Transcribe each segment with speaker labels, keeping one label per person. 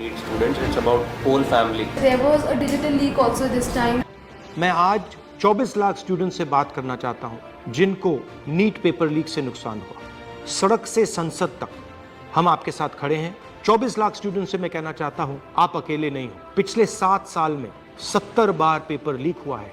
Speaker 1: Students, it's about whole family.
Speaker 2: There was a digital leak also this time.
Speaker 3: मैं आज 24 lakh student से बात करना चाहता हूं जिनको नीट पेपर लीक से नुकसान हुआ। सड़क से संसद तक हम आपके साथ खड़े हैं। 24 लाख स्टूडेंट से मैं कहना चाहता हूं आप अकेले नहीं हो। पिछले 7 साल में 70 बार पेपर लीक हुआ है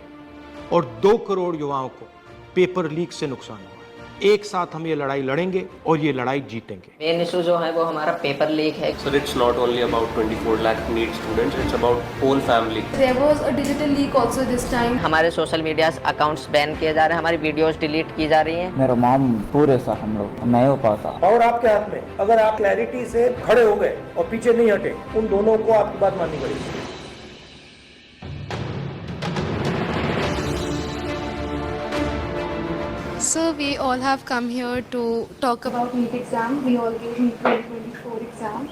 Speaker 3: और 2 करोड़ युवाओं को पेपर लीक से नुकसान हुआ है। एक साथ हम ये लड़ाई लड़ेंगे और ये लड़ाई जीतेंगे।
Speaker 4: मेन इशू जो है वो हमारा पेपर लीक है।
Speaker 1: So it's not only about 24 lakh NEET students, it's about whole family.
Speaker 2: There was a digital leak also this time.
Speaker 4: हमारे सोशल मीडिया अकाउंट्स बैन किए जा रहे हैं, हमारी वीडियोस डिलीट की जा रही हैं।
Speaker 5: मेरा माम पूरे सा हम लोग नहीं हो पाता।
Speaker 6: और आपके हाथ में, अगर आप क्लैरिटी से खड़े हो गए और पीछे नहीं हटे, उन दोनों को आपकी बात माननी पड़ेगी।
Speaker 7: So we all have come here to talk about
Speaker 2: NEET exam, we all gave NEET 2024 exam,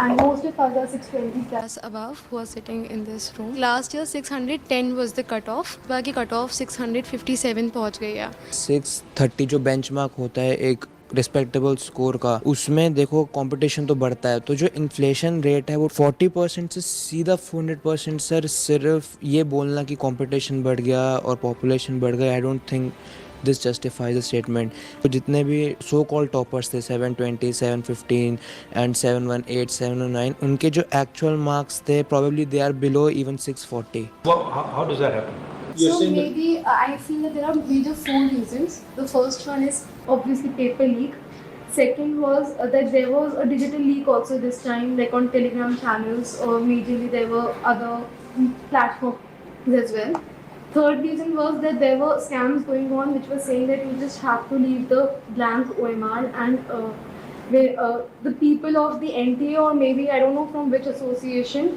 Speaker 2: and most of us are 620
Speaker 7: us above who are sitting in this room. Last year 610 was the cutoff, बाकी cutoff 657 पहुंच गई है।
Speaker 8: 630 जो benchmark होता है एक respectable score का, उसमें देखो कंपटीशन तो बढ़ता है। तो जो इन्फ्लेशन रेट है वो 40% से सीधा 400%। सर सिर्फ ये बोलना कि कंपटीशन बढ़ गया और पॉपुलेशन बढ़ गया, I don't think this justifies the statement. तो जितने भी सो कॉल्ड टॉपर्स थे 720, 715 एंड 718, 709, उनके जो एक्चुअल मार्क्स थे probably they are below even 640.
Speaker 3: How does that happen?
Speaker 2: So maybe I feel that there are major 4 reasons. The first one is obviously paper leak. Second was that there was a digital leak also this time, like on Telegram channels, or majorly there were other platforms as well. Third reason was that there were scams going on which were saying that you just have to leave the blank OMR, and the people of the NTA, or maybe I don't know from which association,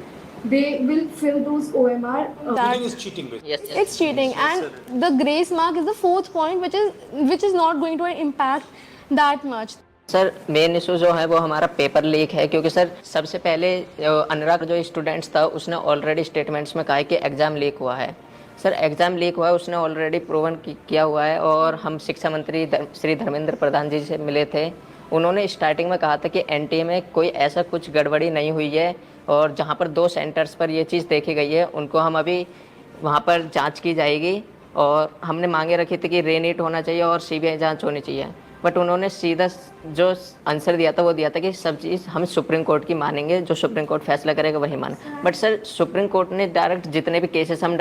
Speaker 2: they will fill those OMR.
Speaker 3: Cheating is cheating.
Speaker 4: Yes.
Speaker 7: It's cheating, and the grace mark is the 4th point, which is not going to impact that much.
Speaker 4: Sir main issue जो है वो हमारा paper leak है, क्योंकि sir सबसे पहले अनुराग जो students था उसने ऑलरेडी स्टेटमेंट्स में कहा है कि एग्ज़ाम लीक हुआ है। सर एग्ज़ाम लीक हुआ है, उसने ऑलरेडी प्रूवन किया हुआ है। और हम शिक्षा मंत्री श्री धर्मेंद्र प्रधान जी से मिले थे, उन्होंने स्टार्टिंग में कहा था कि एनटीए में कोई ऐसा कुछ गड़बड़ी नहीं हुई है, और जहां पर 2 सेंटर्स पर ये चीज़ देखी गई है उनको हम अभी वहां पर जांच की जाएगी। और हमने मांगे रखी थी कि रीनीट होना चाहिए और सीबीआई जांच होनी चाहिए, बट उन्होंने सीधा जो आंसर दिया था वो दिया था कि सब चीज़ हम सुप्रीम कोर्ट की मानेंगे, जो सुप्रीम कोर्ट फैसला करेगा वही माने। बट सर सुप्रीम कोर्ट ने डायरेक्ट जितने भी केसेस हम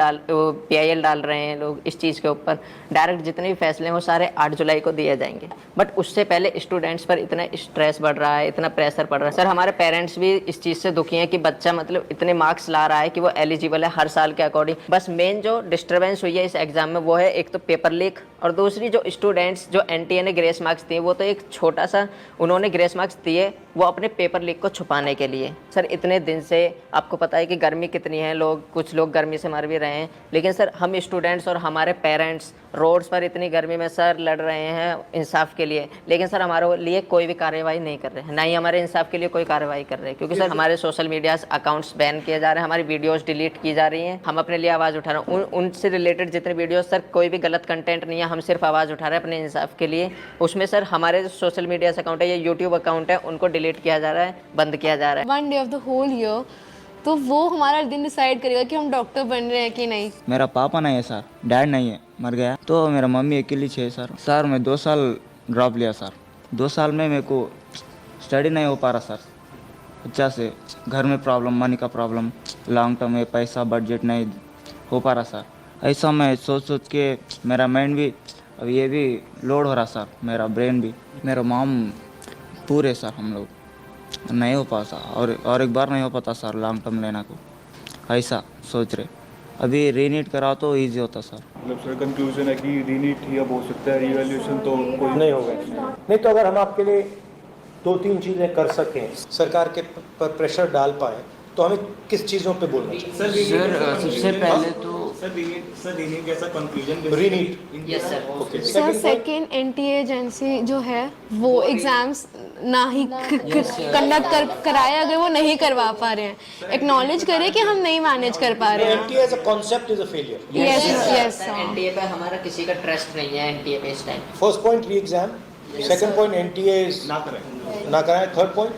Speaker 4: PIL डाल रहे हैं लोग इस चीज़ के ऊपर, डायरेक्ट जितने भी फैसले हैं वो सारे 8 जुलाई को दिए जाएंगे। बट उससे पहले स्टूडेंट्स पर इतना स्ट्रेस बढ़ रहा है, इतना प्रेशर पड़ रहा है। सर हमारे पेरेंट्स भी इस चीज़ से दुखी हैं कि बच्चा मतलब इतने मार्क्स ला रहा है कि वो एलिजिबल है हर साल के अकॉर्डिंग। बस मेन जो डिस्टर्बेंस हुई है इस एग्ज़ाम में वो है एक तो पेपर लीक, और दूसरी जो स्टूडेंट्स जो NTA ने ग्रेस मार्क्स दिए वो तो एक छोटा सा उन्होंने ग्रेस मार्क्स दिए वो अपने पेपर लीक को छुपाने के लिए। सर इतने दिन से आपको पता है कि गर्मी कितनी है, कुछ लोग गर्मी से मर भी रहे हैं, लेकिन सर हम स्टूडेंट्स और हमारे पेरेंट्स रोड्स पर इतनी गर्मी में सर लड़ रहे हैं इंसाफ के लिए, लेकिन सर हमारे लिए कोई भी कार्रवाई नहीं कर रहे हैं, ना ही हमारे इंसाफ के लिए कोई कार्रवाई कर रहे हैं। क्योंकि सर हमारे सोशल मीडिया अकाउंट्स बैन किए जा रहे हैं, हमारी वीडियोस डिलीट की जा रही हैं। हम अपने लिए आवाज़ उठा रहे हैं, उनसे रिलेटेड जितने वीडियोस सर कोई भी गलत कंटेंट नहीं है, हम सिर्फ आवाज़ उठा रहे हैं अपने इंसाफ के लिए। उसमें सर हमारे जो सोशल मीडिया अकाउंट है या यूट्यूब अकाउंट है उनको डिलीट किया जा रहा है, बंद किया जा रहा है।
Speaker 7: 1 day of the whole year, तो वो हमारा दिन डिसाइड करेगा कि हम डॉक्टर बन रहे हैं कि नहीं।
Speaker 5: मेरा पापा नहीं है सर, डैड नहीं है, मर गया। तो मेरा मम्मी अकेली है सर। सर मैं 2 साल ड्रॉप लिया सर। 2 साल में मेरे को स्टडी नहीं हो पा रहा सर, अच्छा से घर में प्रॉब्लम, मनी का प्रॉब्लम, लॉन्ग टर्म में पैसा बजट नहीं हो पा रहा सर। ऐसा मैं सोच के मेरा माइंड भी अब ये भी लोड हो रहा सर, मेरा ब्रेन भी। मेरा मॉम पूरे सर हम लोग नहीं हो पाता, और एक बार नहीं हो पाता सर लॉन्ग टर्म लेना को, ऐसा सोच रहे। अभी रीनीट कराओ तो इजी होता सर।
Speaker 9: मतलब सर कंक्लूजन है कि रीनीट ही अब हो सकता है, रिवैल्यूएशन तो कोई
Speaker 6: नहीं होगा। नहीं तो अगर हम आपके लिए 2-3 चीज़ें कर सकें, सरकार के पर प्रेशर डाल पाए, तो हमें किस चीज़ों पे बोलना चाहिए?
Speaker 8: सर सबसे पहले तो
Speaker 9: रीनीट कैसा conclusion?
Speaker 6: रीनीट,
Speaker 4: yes sir.
Speaker 6: Okay.
Speaker 7: Sir second NTA agency जो है वो एग्जाम्स ना ही कंडक्ट कराए, अगर वो नहीं करवा पा रहे हैं, एक्नॉलेज करें कि हम नहीं मैनेज कर पा रहे हैं।
Speaker 6: NTA as a concept is a failure.
Speaker 7: Yes
Speaker 4: NTA पे हमारा किसी का ट्रस्ट नहीं है, NTA पे इस टाइम।
Speaker 6: फर्स्ट पॉइंट री exam, second point NTA is ना कराएं, थर्ड पॉइंट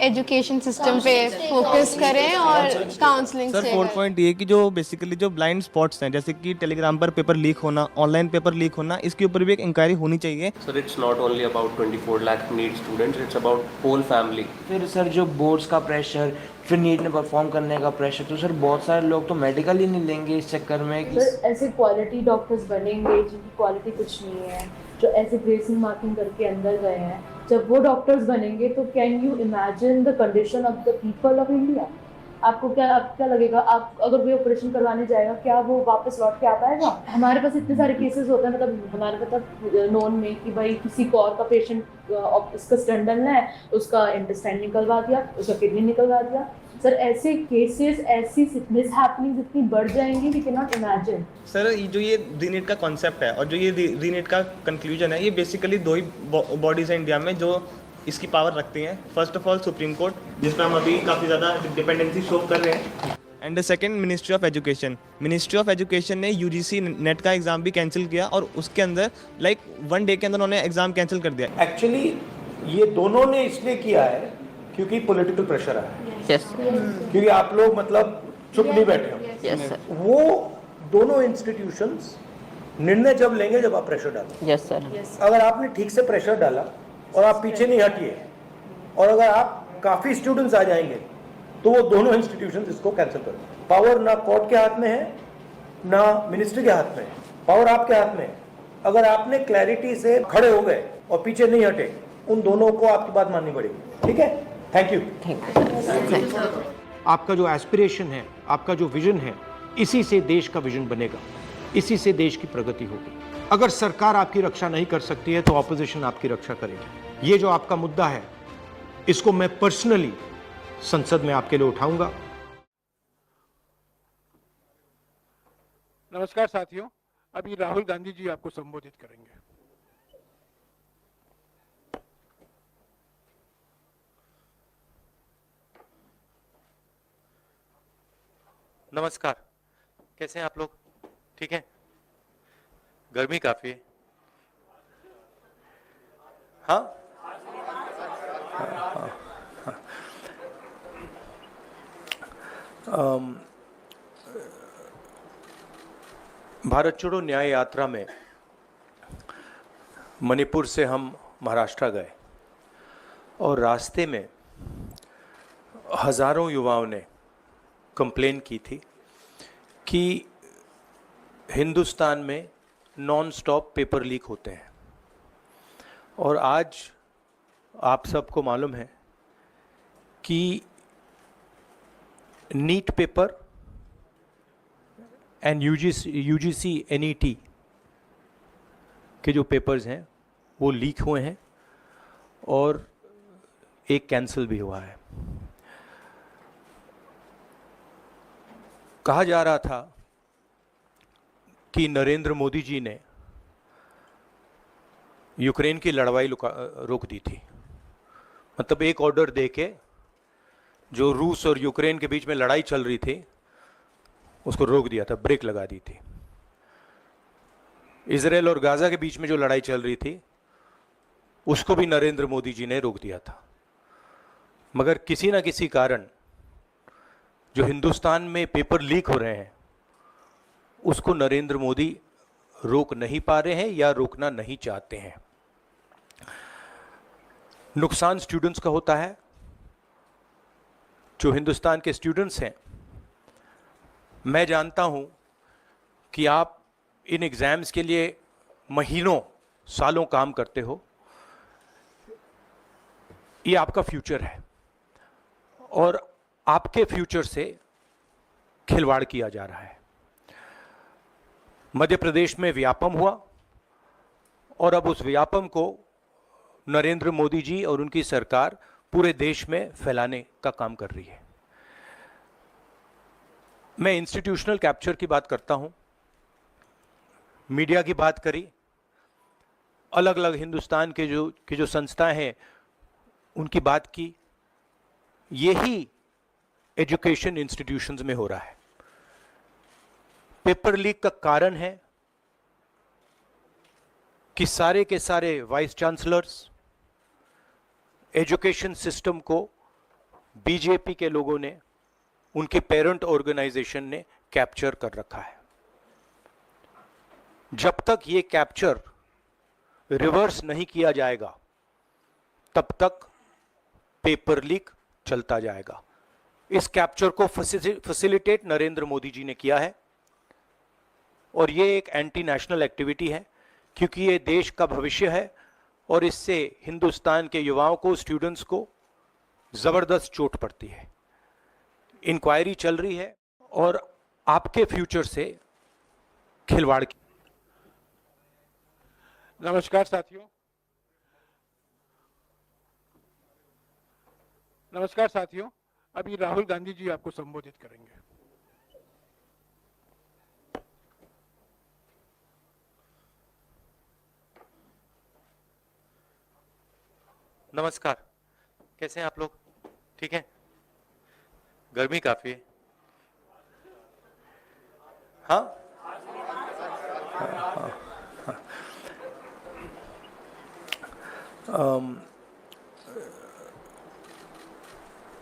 Speaker 7: एजुकेशन सिस्टम पे फोकस करें और काउंसलिंग
Speaker 10: सर
Speaker 7: से
Speaker 10: 4 पॉइंट ये कि जो बेसिकली जो ब्लाइंड स्पॉट्स हैं जैसे कि टेलीग्राम पर पेपर लीक होना, ऑनलाइन पेपर लीक होना, इसके ऊपर भी एक इंक्वायरी होनी चाहिए।
Speaker 1: Sir, it's not only about 24 lakh NEET students, it's about whole family.
Speaker 8: फिर सर जो बोर्ड्स का प्रेशर, फिर नीट में परफॉर्म करने का प्रेशर, तो सर बहुत सारे लोग तो मेडिकल ही नहीं लेंगे इस चक्कर में कि
Speaker 2: सर ऐसे क्वालिटी डॉक्टर्स बनेंगे जिनकी क्वालिटी कुछ नहीं है, जो ऐसे ग्रेसिंग मार्किंग करके अंदर गए हैं, जब वो डॉक्टर्स बनेंगे तो can you imagine the condition of the people of India. आपको क्या लगेगा, आप अगर वो ऑपरेशन करवाने जाएगा क्या वो वापस लौट के आ पाएगा? हमारे पास इतने सारे केसेस होते हैं, मतलब हमारे मतलब नोन में कि भाई किसी को और का पेशेंट उसका स्टेंट डालना है, उसका इंटेस्टाइन निकलवा दिया, उसका किडनी निकलवा दिया। सर ऐसे केसेस, ऐसी मिसहैपनिंग्स इतनी बढ़ जाएंगी we can not imagine.
Speaker 10: Sir जो ये रीनेट का कॉन्सेप्ट है और जो ये रीनेट का कंक्लूजन है, ये बेसिकली दो ही बॉडीज हैं इंडिया में जो इसकी पावर रखती हैं। First of all supreme court, जिसमें हम अभी काफ़ी ज़्यादा डिपेंडेंसी शो कर रहे हैं, and the second ministry of education. Ministry of education ने यूजीसी नेट का एग्ज़ाम भी कैंसिल किया और उसके अंदर लाइक 1 डे के अंदर उन्होंने एग्ज़ाम कैंसिल कर दिया।
Speaker 6: एक्चुअली ये दोनों ने इसलिए किया है क्योंकि पॉलिटिकल प्रेशर आया,
Speaker 4: यस
Speaker 6: क्योंकि आप लोग मतलब चुप नहीं बैठे हो।
Speaker 4: यस सर,
Speaker 6: वो दोनों इंस्टीट्यूशंस निर्णय जब लेंगे जब आप प्रेशर डालो।
Speaker 4: यस सर,
Speaker 6: अगर आपने ठीक से प्रेशर डाला और आप पीछे नहीं हटिए और अगर आप काफ़ी स्टूडेंट्स आ जाएंगे तो वो दोनों इंस्टीट्यूशंस इसको कैंसिल कर दें। पावर ना कोर्ट के हाथ में है ना मिनिस्ट्री के हाथ में है, पावर आपके हाथ में है। अगर आपने क्लैरिटी से खड़े हो गए और पीछे नहीं हटे, उन दोनों को आपकी बात माननी पड़ेगी। ठीक है, थैंक यू।
Speaker 3: आपका जो एस्पिरेशन है, आपका जो विजन है, इसी से देश का विजन बनेगा, इसी से देश की प्रगति होगी। अगर सरकार आपकी रक्षा नहीं कर सकती है तो ऑपोजिशन आपकी रक्षा करेगी। ये जो आपका मुद्दा है, इसको मैं पर्सनली संसद में आपके लिए उठाऊंगा।
Speaker 11: नमस्कार साथियों, अभी राहुल गांधी जी आपको संबोधित करेंगे।
Speaker 12: नमस्कार, कैसे हैं आप लोग? ठीक है? गर्मी काफी है। हाँ,
Speaker 6: भारत छोड़ो न्याय यात्रा में मणिपुर से हम महाराष्ट्र गए और रास्ते में हजारों युवाओं ने कंप्लेन की थी कि हिंदुस्तान में नॉन स्टॉप पेपर लीक होते हैं। और आज आप सबको मालूम है कि NEET paper and UGC NET के जो पेपर्स हैं वो लीक हुए हैं और एक कैंसिल भी हुआ है। कहा जा रहा था कि नरेंद्र मोदी जी ने यूक्रेन की लड़ाई रोक दी थी। मतलब एक ऑर्डर देके जो रूस और यूक्रेन के बीच में लड़ाई चल रही थी उसको रोक दिया था, ब्रेक लगा दी थी। इजराइल और गाजा के बीच में जो लड़ाई चल रही थी उसको भी नरेंद्र मोदी जी ने रोक दिया था। मगर किसी ना किसी कारण जो हिंदुस्तान में पेपर लीक हो रहे हैं उसको नरेंद्र मोदी रोक नहीं पा रहे हैं या रोकना नहीं चाहते हैं। नुकसान स्टूडेंट्स का होता है। जो हिंदुस्तान के स्टूडेंट्स हैं, मैं जानता हूं कि आप इन एग्ज़ाम्स के लिए महीनों सालों काम करते हो। ये आपका फ्यूचर है और आपके फ्यूचर से खिलवाड़ किया जा रहा है। मध्य प्रदेश में व्यापम हुआ और अब उस व्यापम को नरेंद्र मोदी जी और उनकी सरकार पूरे देश में फैलाने का काम कर रही है। मैं इंस्टीट्यूशनल कैप्चर की बात करता हूं, मीडिया की बात करी, अलग अलग हिंदुस्तान के जो संस्थाएं हैं उनकी बात की। यही एजुकेशन इंस्टीट्यूशंस में हो रहा है। पेपर लीक का कारण है कि सारे के सारे वाइस चांसलर्स एजुकेशन सिस्टम को
Speaker 3: बीजेपी के लोगों ने, उनके पेरेंट ऑर्गेनाइजेशन ने कैप्चर कर रखा है। जब तक ये कैप्चर रिवर्स नहीं किया जाएगा तब तक पेपर लीक चलता जाएगा। इस कैप्चर को फैसिलिटेट नरेंद्र मोदी जी ने किया है और ये एक एंटी नेशनल एक्टिविटी है, क्योंकि ये देश का भविष्य है और इससे हिंदुस्तान के युवाओं को, स्टूडेंट्स को जबरदस्त चोट पड़ती है। इंक्वायरी चल रही है और आपके फ्यूचर से खिलवाड़ की।
Speaker 11: नमस्कार साथियों। नमस्कार साथियों, अभी राहुल गांधी जी आपको संबोधित करेंगे।
Speaker 12: नमस्कार, कैसे हैं आप लोग? ठीक है? गर्मी काफी है। हाँ,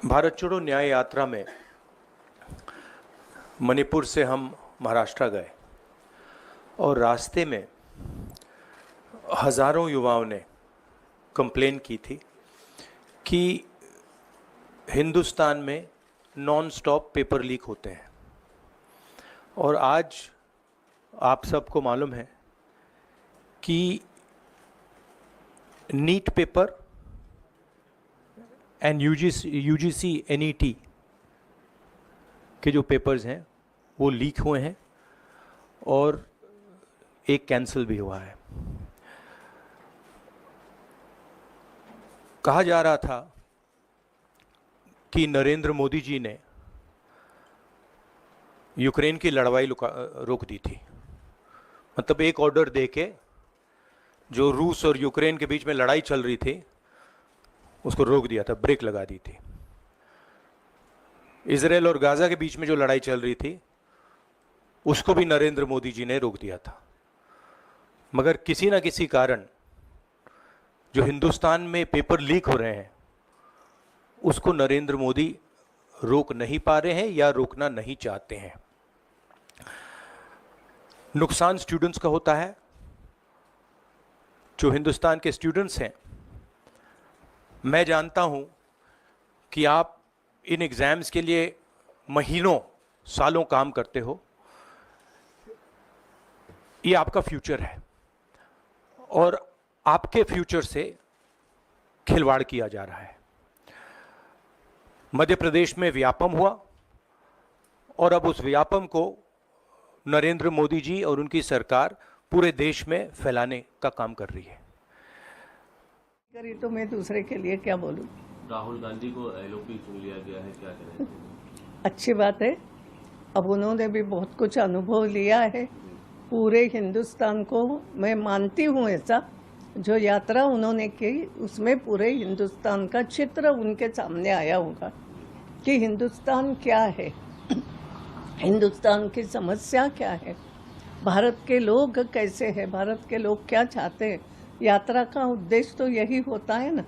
Speaker 3: भारत छोड़ो न्याय यात्रा में मणिपुर से हम महाराष्ट्र गए और रास्ते में हजारों युवाओं ने कंप्लेन की थी कि हिंदुस्तान में नॉन स्टॉप पेपर लीक होते हैं। और आज आप सबको मालूम है कि NEET paper and UGC NET के जो पेपर्स हैं वो लीक हुए हैं और एक कैंसिल भी हुआ है। कहा जा रहा था कि नरेंद्र मोदी जी ने यूक्रेन की लड़ाई रोक दी थी। मतलब एक ऑर्डर देके जो रूस और यूक्रेन के बीच में लड़ाई चल रही थी उसको रोक दिया था, ब्रेक लगा दी थी। इजराइल और गाजा के बीच में जो लड़ाई चल रही थी उसको भी नरेंद्र मोदी जी ने रोक दिया था। मगर किसी ना किसी कारण जो हिंदुस्तान में पेपर लीक हो रहे हैं उसको नरेंद्र मोदी रोक नहीं पा रहे हैं या रोकना नहीं चाहते हैं। नुकसान स्टूडेंट्स का होता है। जो हिंदुस्तान के स्टूडेंट्स हैं, मैं जानता हूं कि आप इन एग्जाम्स के लिए महीनों सालों काम करते हो। ये आपका फ्यूचर है और आपके फ्यूचर से खिलवाड़ किया जा रहा है। मध्य प्रदेश में व्यापम हुआ और अब उस व्यापम को नरेंद्र मोदी जी और उनकी सरकार पूरे देश में फैलाने का काम कर रही है।
Speaker 13: करी तो मैं दूसरे के लिए क्या बोलूं।
Speaker 1: राहुल गांधी को एलओपी चुन लिया गया है, क्या करें?
Speaker 13: अच्छी बात है। अब उन्होंने भी बहुत कुछ अनुभव लिया है। पूरे हिंदुस्तान को मैं मानती हूँ ऐसा, जो यात्रा उन्होंने की उसमें पूरे हिंदुस्तान का चित्र उनके सामने आया होगा कि हिंदुस्तान क्या है, हिंदुस्तान की समस्या क्या है, भारत के लोग कैसे हैं, भारत के लोग क्या चाहते हैं। यात्रा का उद्देश्य तो यही होता है ना।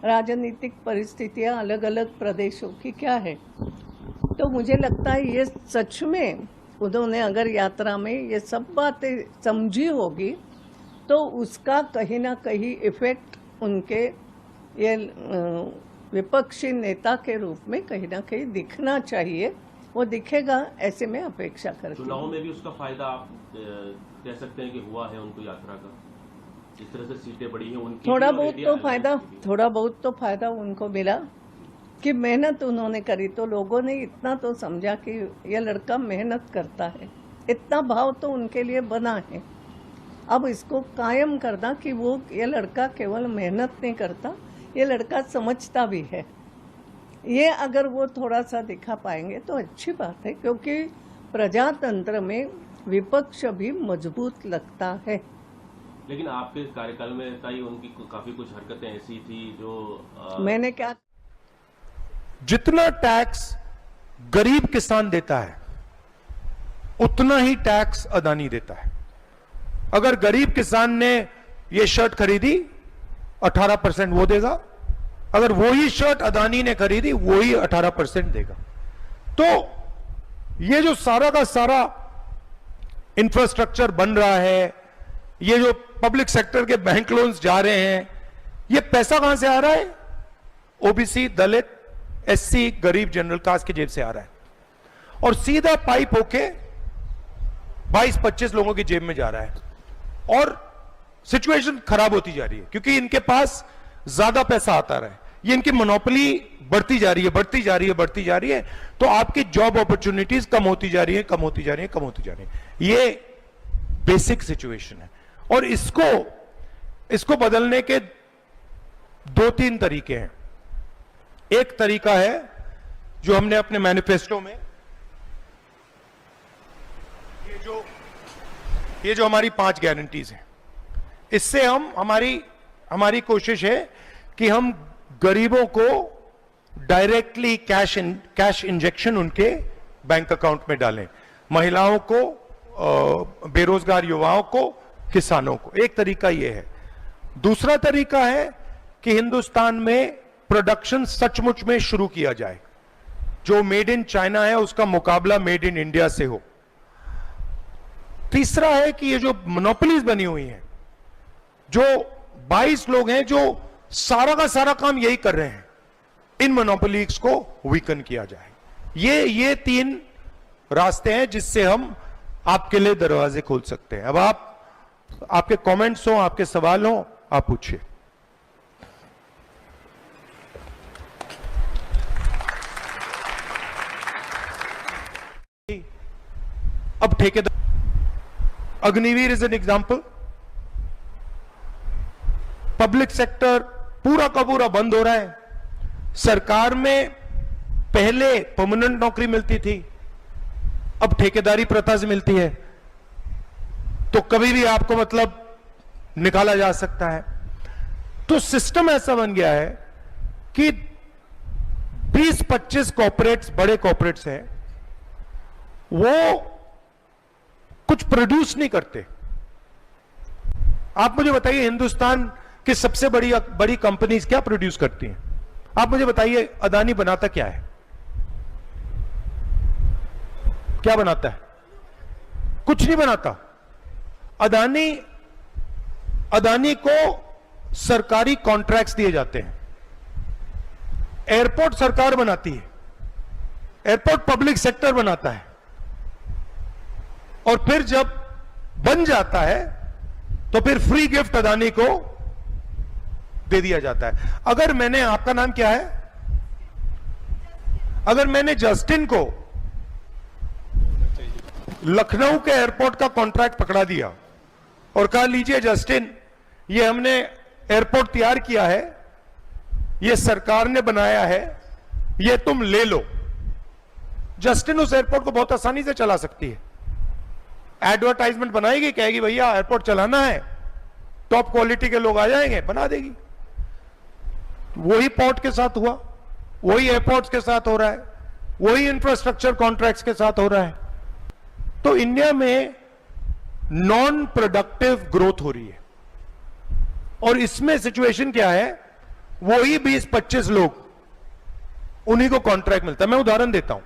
Speaker 13: राजनीतिक परिस्थितियां अलग अलग प्रदेशों की क्या है। तो मुझे लगता है ये सच में उन्होंने अगर यात्रा में ये सब बातें समझी होगी तो उसका कहीं ना कहीं इफेक्ट उनके ये विपक्षी नेता के रूप में कहीं ना कहीं दिखना चाहिए। वो दिखेगा, ऐसे में अपेक्षा करती हूँ।
Speaker 1: चुनाव में भी उसका फायदा आप कह सकते हैं कि हुआ है उनको यात्रा का, जिस तरह से सीटें बढ़ी हैं उनकी। थोड़ा
Speaker 13: बहुत तो फायदा उनको मिला कि मेहनत उन्होंने करी, तो लोगों ने इतना तो समझा कि यह लड़का मेहनत करता है, इतना भाव तो उनके लिए बना है। अब इसको कायम करना कि वो ये लड़का केवल मेहनत नहीं करता, ये लड़का समझता भी है, ये अगर वो थोड़ा सा दिखा पाएंगे तो अच्छी बात है, क्योंकि प्रजातंत्र में विपक्ष भी मजबूत लगता है।
Speaker 1: लेकिन आपके कार्यकाल में ताई उनकी काफी कुछ हरकतें ऐसी थी जो
Speaker 13: मैंने क्या,
Speaker 3: जितना टैक्स गरीब किसान देता है उतना ही टैक्स अदानी देता है। अगर गरीब किसान ने ये शर्ट खरीदी 18% वो देगा,
Speaker 6: अगर वही शर्ट अदानी ने खरीदी वही 18% देगा। तो ये जो सारा का सारा इंफ्रास्ट्रक्चर बन रहा है, ये जो पब्लिक सेक्टर के बैंक लोन्स जा रहे हैं, ये पैसा कहां से आ रहा है? ओबीसी, दलित, एससी, गरीब जनरल कास्ट की जेब से आ रहा है और सीधा पाइप होके 22-25 लोगों की जेब में जा रहा है और सिचुएशन खराब होती जा रही है क्योंकि इनके पास ज्यादा पैसा आता रहा है। ये इनकी मोनोपोली बढ़ती जा रही है, बढ़ती जा रही है, बढ़ती जा रही है। तो आपकी जॉब अपॉर्चुनिटीज कम होती जा रही है, कम होती जा रही है, कम होती जा रही है। ये बेसिक सिचुएशन है और इसको बदलने के 2-3 तरीके हैं। एक तरीका है जो हमने अपने मैनिफेस्टो में, ये जो हमारी 5 गारंटीज हैं, इससे हमारी कोशिश है कि हम गरीबों को डायरेक्टली कैश इंजेक्शन उनके बैंक अकाउंट में डालें, महिलाओं को, बेरोजगार युवाओं को, किसानों को। एक तरीका यह है। दूसरा तरीका है कि हिंदुस्तान में प्रोडक्शन सचमुच में शुरू किया जाए, जो मेड इन चाइना है उसका मुकाबला मेड इन इंडिया से हो। तीसरा है कि ये जो मोनोपोलीज बनी हुई हैं, जो 22 लोग हैं जो सारा का सारा काम यही कर रहे हैं, इन मोनोपोलीज को वीकन किया जाए। ये 3 रास्ते हैं जिससे हम आपके लिए दरवाजे खोल सकते हैं। अब आपके कमेंट्स हो, आपके सवाल हो, आप पूछिए। अब ठेकेदार, Agniveer is an example. Public sector पूरा का पूरा बंद हो रहा है। सरकार में पहले परमानेंट नौकरी मिलती थी, अब ठेकेदारी प्रथा से मिलती है, तो कभी भी आपको मतलब निकाला जा सकता है। तो सिस्टम ऐसा बन गया है कि 20-25 कॉर्पोरेट्स, बड़े कॉर्पोरेट्स हैं, वो कुछ प्रोड्यूस नहीं करते। आप मुझे बताइए हिंदुस्तान की सबसे बड़ी कंपनीज क्या प्रोड्यूस करती हैं? आप मुझे बताइए अदानी बनाता क्या है? क्या बनाता है? कुछ नहीं बनाता। अदानी को सरकारी कॉन्ट्रैक्ट्स दिए जाते हैं। एयरपोर्ट सरकार बनाती है, एयरपोर्ट पब्लिक सेक्टर बनाता है और फिर जब बन जाता है तो फिर फ्री गिफ्ट अदानी को दे दिया जाता है। अगर मैंने, आपका नाम क्या है? अगर मैंने जस्टिन को लखनऊ के एयरपोर्ट का कॉन्ट्रैक्ट पकड़ा दिया और कहा लीजिए जस्टिन, ये हमने एयरपोर्ट तैयार किया है, ये सरकार ने बनाया है, ये तुम ले लो। जस्टिन उस एयरपोर्ट को बहुत आसानी से चला सकती है। एडवर्टाइजमेंट बनाएगी, कहेगी भैया एयरपोर्ट चलाना है, टॉप क्वालिटी के लोग आ जाएंगे, बना देगी। वही पोर्ट के साथ हुआ, वही एयरपोर्ट्स के साथ हो रहा है, वही इंफ्रास्ट्रक्चर कॉन्ट्रैक्ट्स के साथ हो रहा है। तो इंडिया में नॉन प्रोडक्टिव ग्रोथ हो रही है और इसमें सिचुएशन क्या है? वही 20-25 लोग, उन्हीं को कॉन्ट्रैक्ट मिलता है। मैं उदाहरण देता हूं।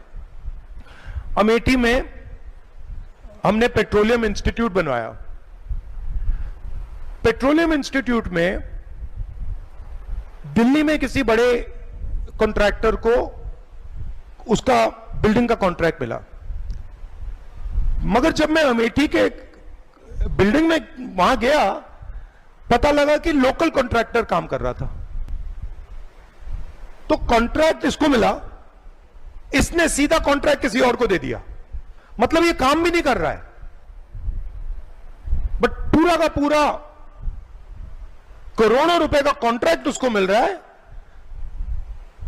Speaker 6: अमेठी में हमने पेट्रोलियम इंस्टीट्यूट बनवाया। पेट्रोलियम इंस्टीट्यूट में दिल्ली में किसी बड़े कॉन्ट्रैक्टर को उसका बिल्डिंग का कॉन्ट्रैक्ट मिला, मगर जब मैं अमेठी के बिल्डिंग में वहां गया, पता लगा कि लोकल कॉन्ट्रैक्टर काम कर रहा था। तो कॉन्ट्रैक्ट इसको मिला, इसने सीधा कॉन्ट्रैक्ट किसी और को दे दिया। मतलब ये काम भी नहीं कर रहा है, बट पूरा का पूरा करोड़ों रुपए का कॉन्ट्रैक्ट उसको मिल रहा है।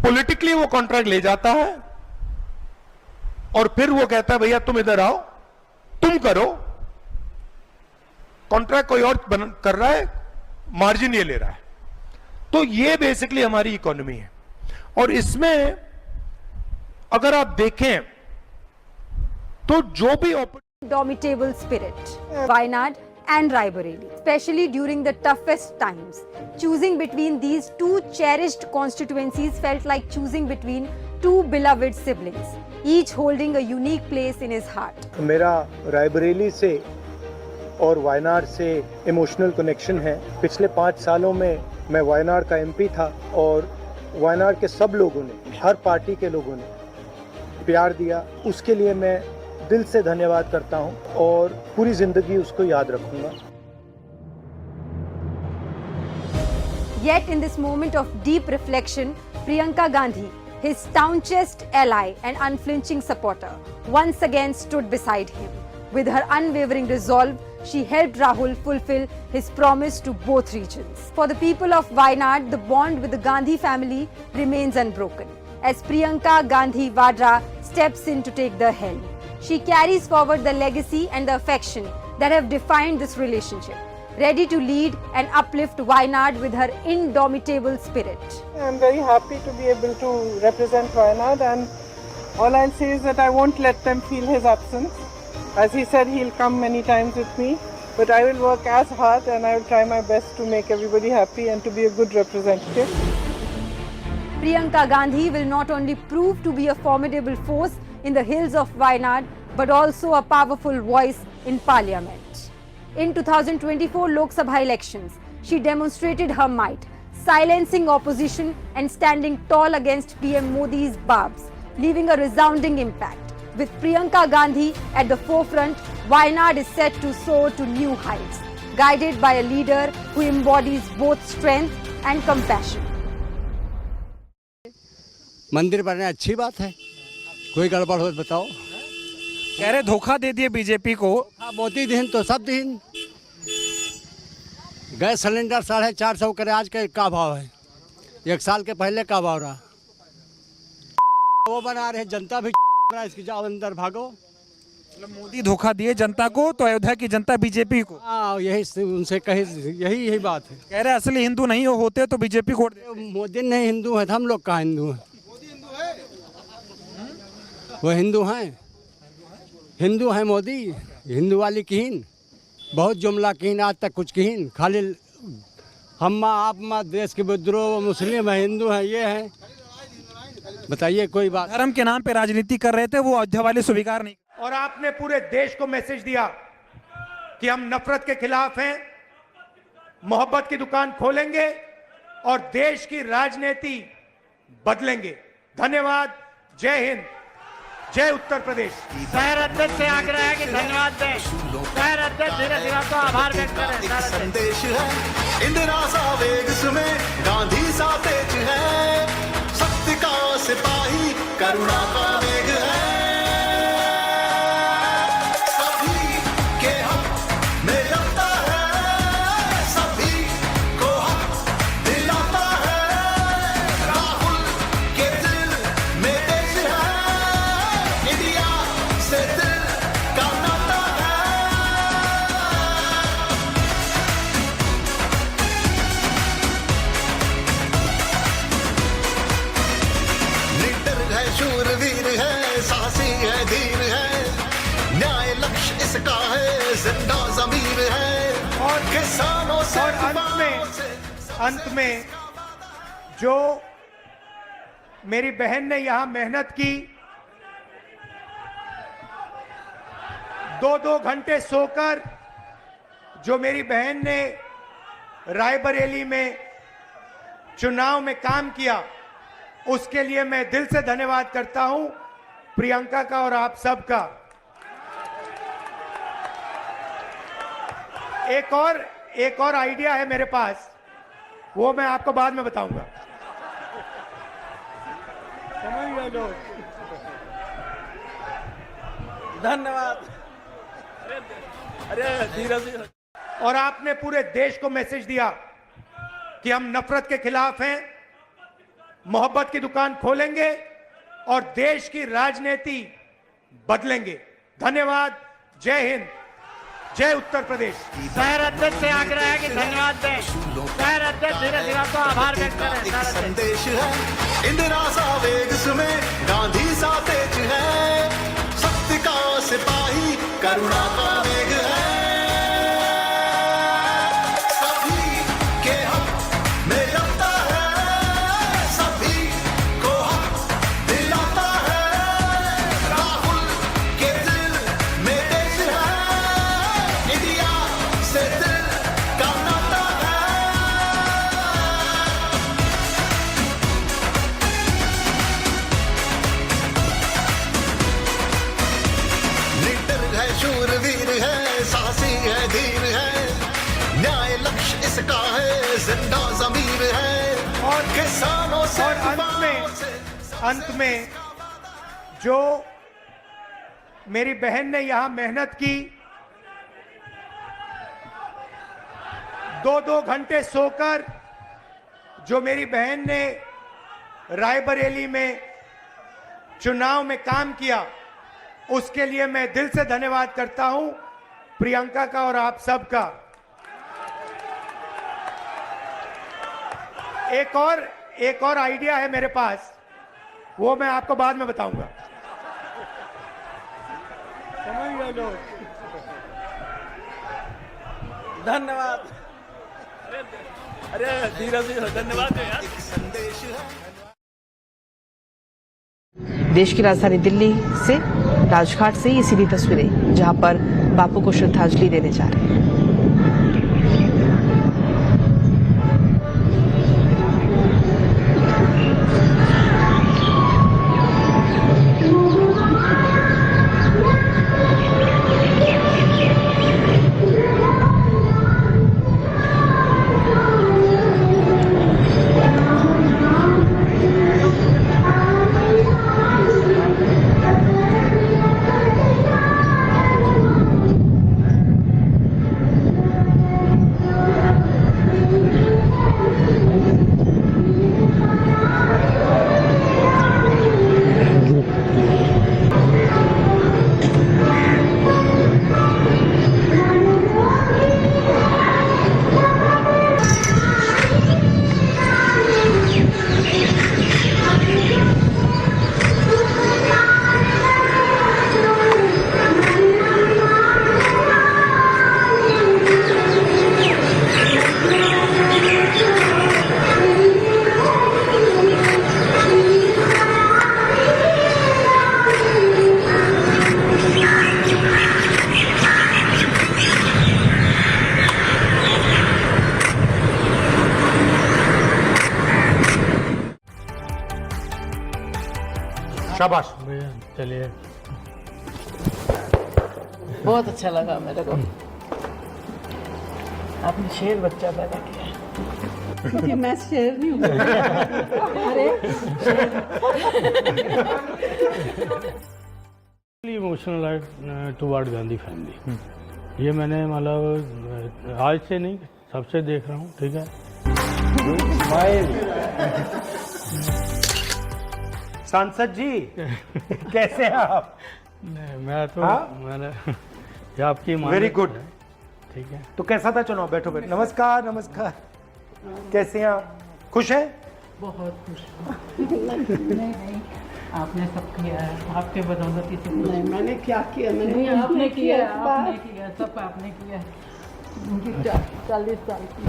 Speaker 6: पॉलिटिकली वो कॉन्ट्रैक्ट ले जाता है और फिर वो कहता है भैया तुम इधर आओ, तुम करो। कॉन्ट्रैक्ट कोई और कर रहा है, मार्जिन ये ले रहा है। तो ये बेसिकली हमारी इकोनॉमी है और इसमें अगर आप देखें तो जो भी
Speaker 14: Domitable spirit. Wayanad and Raebareli, especially during the toughest times. Choosing between these two cherished constituencies felt like choosing between two beloved siblings, each holding a unique place in his heart.
Speaker 6: मेरा रायबरेली से और वायनाड से emotional connection है। पिछले 5 सालों में मैं वायनाड का एमपी था और वायनाड के सब लोगों ने, हर पार्टी के लोगों ने प्यार दिया। उसके लिए मैं दिल से धन्यवाद करता हूं और पूरी जिंदगी उसको याद रखूंगा।
Speaker 14: Yet in this moment of deep reflection, Priyanka Gandhi, his staunchest ally and unflinching supporter, once again stood beside him. With her unwavering resolve, she helped Rahul fulfill his promise to both regions. For the people of Wayanad, the bond with the Gandhi family remains unbroken. As Priyanka Gandhi Vadra steps in to take the helm, she carries forward the legacy and the affection that have defined this relationship, ready to lead and uplift Wayanad with her indomitable spirit.
Speaker 13: I am very happy to be able to represent Wayanad, and all I'll say is that I won't let them feel his absence. As he said, he'll come many times with me, but I will work as hard and I will try my best to make everybody happy and to be a good representative.
Speaker 14: Priyanka Gandhi will not only prove to be a formidable force in the hills of Wayanad, but also a powerful voice in Parliament. In 2024 Lok Sabha elections, she demonstrated her might, silencing opposition and standing tall against PM Modi's barbs, leaving a resounding impact. With Priyanka Gandhi at the forefront, Wayanad is set to soar to new heights, guided by a leader who embodies both strength and compassion.
Speaker 15: मंदिर बनने अच्छी बात है, कोई गड़बड़ हो बताओ।
Speaker 11: कह रहे धोखा दे दिए बीजेपी को।
Speaker 15: मोदी दिन तो सब दिन। गैस सिलेंडर 450 करे, आज का भाव है? 1 साल के पहले का भाव रहा। वो बना रहे, जनता भी इसकी जाओ अंदर भागो।
Speaker 11: मतलब मोदी धोखा दिए जनता को, तो अयोध्या की जनता बीजेपी को।
Speaker 15: हाँ, यही उनसे कहे, यही बात है।
Speaker 11: कह रहे असली हिंदू नहीं होते तो बीजेपी को
Speaker 15: मोदी नहीं हिंदू है, हम लोग का हिंदू है। वो हिंदू हैं, हिंदू हैं मोदी, हिंदू वाली कीन, बहुत जुमला कीन, आज तक कुछ कीन, खाली हम आप देश के विद्रोह, मुस्लिम है, हिंदू है, ये है, बताइए कोई बात।
Speaker 11: धर्म के नाम पे राजनीति कर रहे थे, वो अयोध्या वाले स्वीकार नहीं।
Speaker 6: और आपने पूरे देश को मैसेज दिया कि हम नफरत के खिलाफ हैं, मोहब्बत की दुकान खोलेंगे और देश की राजनीति बदलेंगे। धन्यवाद। जय हिंद, जय उत्तर प्रदेश।
Speaker 16: शहर अध्यक्ष से आग्रह है कि धन्यवाद दें। शहर अध्यक्ष धीरे धीरे तो आभार व्यक्त करें।
Speaker 17: संदेश है इंदिरा सा वेग सुमे, गांधी सा तेज है, सत्य का सिपाही करुणा का वेग है। सभी के हक में लड़ता है, सभी को हक दिलाता है। राहुल के दिल में देश है, इंडिया से दिल का नाता है। शूरवीर है, साहसी है, धीर है, न्याय लक्ष्य इसका है, जिंदा ज़मीर है और किसानों से। और
Speaker 6: अंत में जो मेरी बहन ने यहां मेहनत की, 2-2 घंटे सोकर जो मेरी बहन ने रायबरेली में चुनाव में काम किया, उसके लिए मैं दिल से धन्यवाद करता हूं प्रियंका का और आप सबका। एक और आइडिया है मेरे पास, वो मैं आपको बाद में बताऊंगा।
Speaker 16: धन्यवाद। अरे धीरे।
Speaker 6: और आपने पूरे देश को मैसेज दिया कि हम नफरत के खिलाफ हैं, मोहब्बत की दुकान खोलेंगे और देश की राजनीति बदलेंगे। धन्यवाद। जय हिंद, जय उत्तर प्रदेश।
Speaker 16: शहर अध्यक्ष से आग्रह है कि धन्यवाद दें। शहर अध्यक्ष धीरे धीरे तो आभार व्यक्त करें।
Speaker 17: संदेश है इंदिरा सा वेग सुमे, गांधी सा तेज है, सत्य का सिपाही करुणा का वेग है।
Speaker 6: अंत में जो मेरी बहन ने यहाँ मेहनत की, 2-2 घंटे सोकर जो मेरी बहन ने रायबरेली में चुनाव में काम किया, उसके लिए मैं दिल से धन्यवाद करता हूं प्रियंका का और आप सब का। एक और आइडिया है मेरे पास, वो मैं आपको बाद में बताऊंगा।
Speaker 16: धन्यवाद। अरे धीरज धन्यवाद यार।
Speaker 18: देश की राजधानी दिल्ली से राजघाट से ये सीधी तस्वीरें जहां पर बापू को श्रद्धांजलि देने जा रहे हैं।
Speaker 6: शाबाश।
Speaker 16: चलिए,
Speaker 18: बहुत अच्छा लगा मेरे को, आपने शेर बच्चा पैदा किया।
Speaker 13: क्योंकि मैं शेर नहीं हूँ। अरे
Speaker 16: इमोशनल टुवर्ड गांधी फैमिली, ये मैंने मतलब आज से नहीं सबसे देख रहा हूँ। ठीक है,
Speaker 6: सांसद जी कैसे हैं आप?
Speaker 16: नहीं, मैं तो मैंने ये आपकी
Speaker 6: वेरी गुड।
Speaker 16: ठीक है,
Speaker 6: तो कैसा था चुनाव? बैठो बैठो। नमस्कार नमस्कार, कैसे हैं आप? खुश हैं?
Speaker 18: बहुत खुश। नहीं, आपने सब किया है, आपके बदौलत ही सब।
Speaker 13: नहीं, मैंने क्या किया?
Speaker 18: मैंने आपने किया, सब आपने किया। 40 साल की।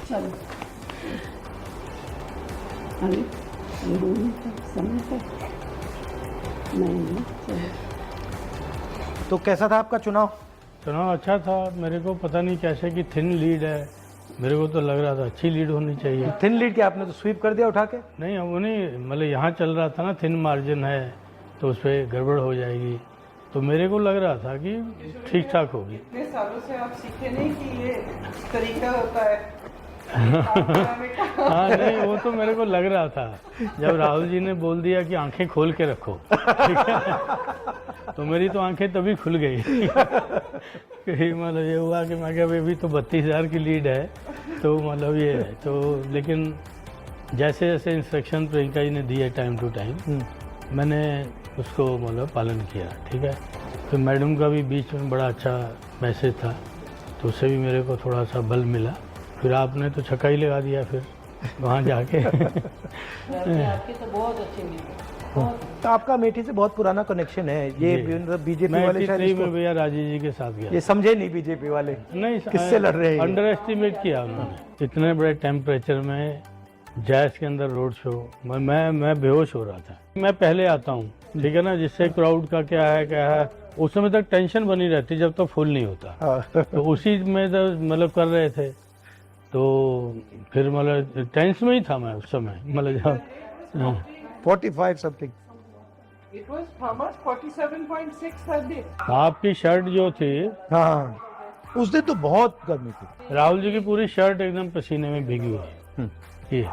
Speaker 18: चलो
Speaker 6: तो कैसा था आपका चुनाव?
Speaker 16: चुनाव अच्छा था। मेरे को पता नहीं कैसे कि थिन लीड है, मेरे को तो लग रहा था अच्छी लीड होनी चाहिए।
Speaker 6: थिन लीड क्या आपने तो स्वीप कर दिया उठा के?
Speaker 16: नहीं, वो नहीं, मतलब यहाँ चल रहा था ना थिन मार्जिन है तो उस पर गड़बड़ हो जाएगी, तो मेरे को लग रहा था कि ठीक ठाक होगी।
Speaker 13: इतने सालों से आप सीखे नहीं कि ये तरीका होता है।
Speaker 16: हाँ नहीं, वो तो मेरे को लग रहा था जब राहुल जी ने बोल दिया कि आंखें खोल के रखो, ठीक है, तो मेरी तो आंखें तभी खुल गई। मतलब ये हुआ कि मैं क्या अभी तो 32,000 की लीड है, तो मतलब ये है तो, लेकिन जैसे जैसे इंस्ट्रक्शन प्रियंका जी ने दिए टाइम टू टाइम, मैंने उसको मतलब पालन किया। ठीक है, तो मैडम का भी बीच में बड़ा अच्छा मैसेज था, तो उससे भी मेरे को थोड़ा सा बल मिला। फिर आपने तो छक्का ही लगा दिया फिर वहाँ जाके।
Speaker 18: आपकी तो बहुत अच्छी लीड है।
Speaker 6: तो आपका अमेठी से बहुत पुराना कनेक्शन है। ये बीजेपी वाले शायद
Speaker 16: में भैया राजीव जी के साथ गया,
Speaker 6: ये समझे नहीं बीजेपी वाले
Speaker 16: नहीं
Speaker 6: किससे लड़ रहे हैं।
Speaker 16: अंडर एस्टिमेट किया उन्होंने। इतने बड़े टेम्परेचर में जैस के अंदर रोड शो, मैं बेहोश हो रहा था। मैं पहले आता हूँ, ठीक है ना, जिससे क्राउड का क्या है उस समय तक टेंशन बनी रहती जब तक फुल नहीं होता। तो उसी में मतलब कर रहे थे, तो फिर मतलब टेंस में ही था मैं उस समय, मतलब जब
Speaker 6: 45 something.
Speaker 13: It was how much? 47.6 that day.
Speaker 16: आपकी शर्ट जो थी,
Speaker 6: हाँ, उस दिन तो बहुत गर्मी थी।
Speaker 16: राहुल जी की पूरी शर्ट एकदम पसीने में भीगी हुई है। ये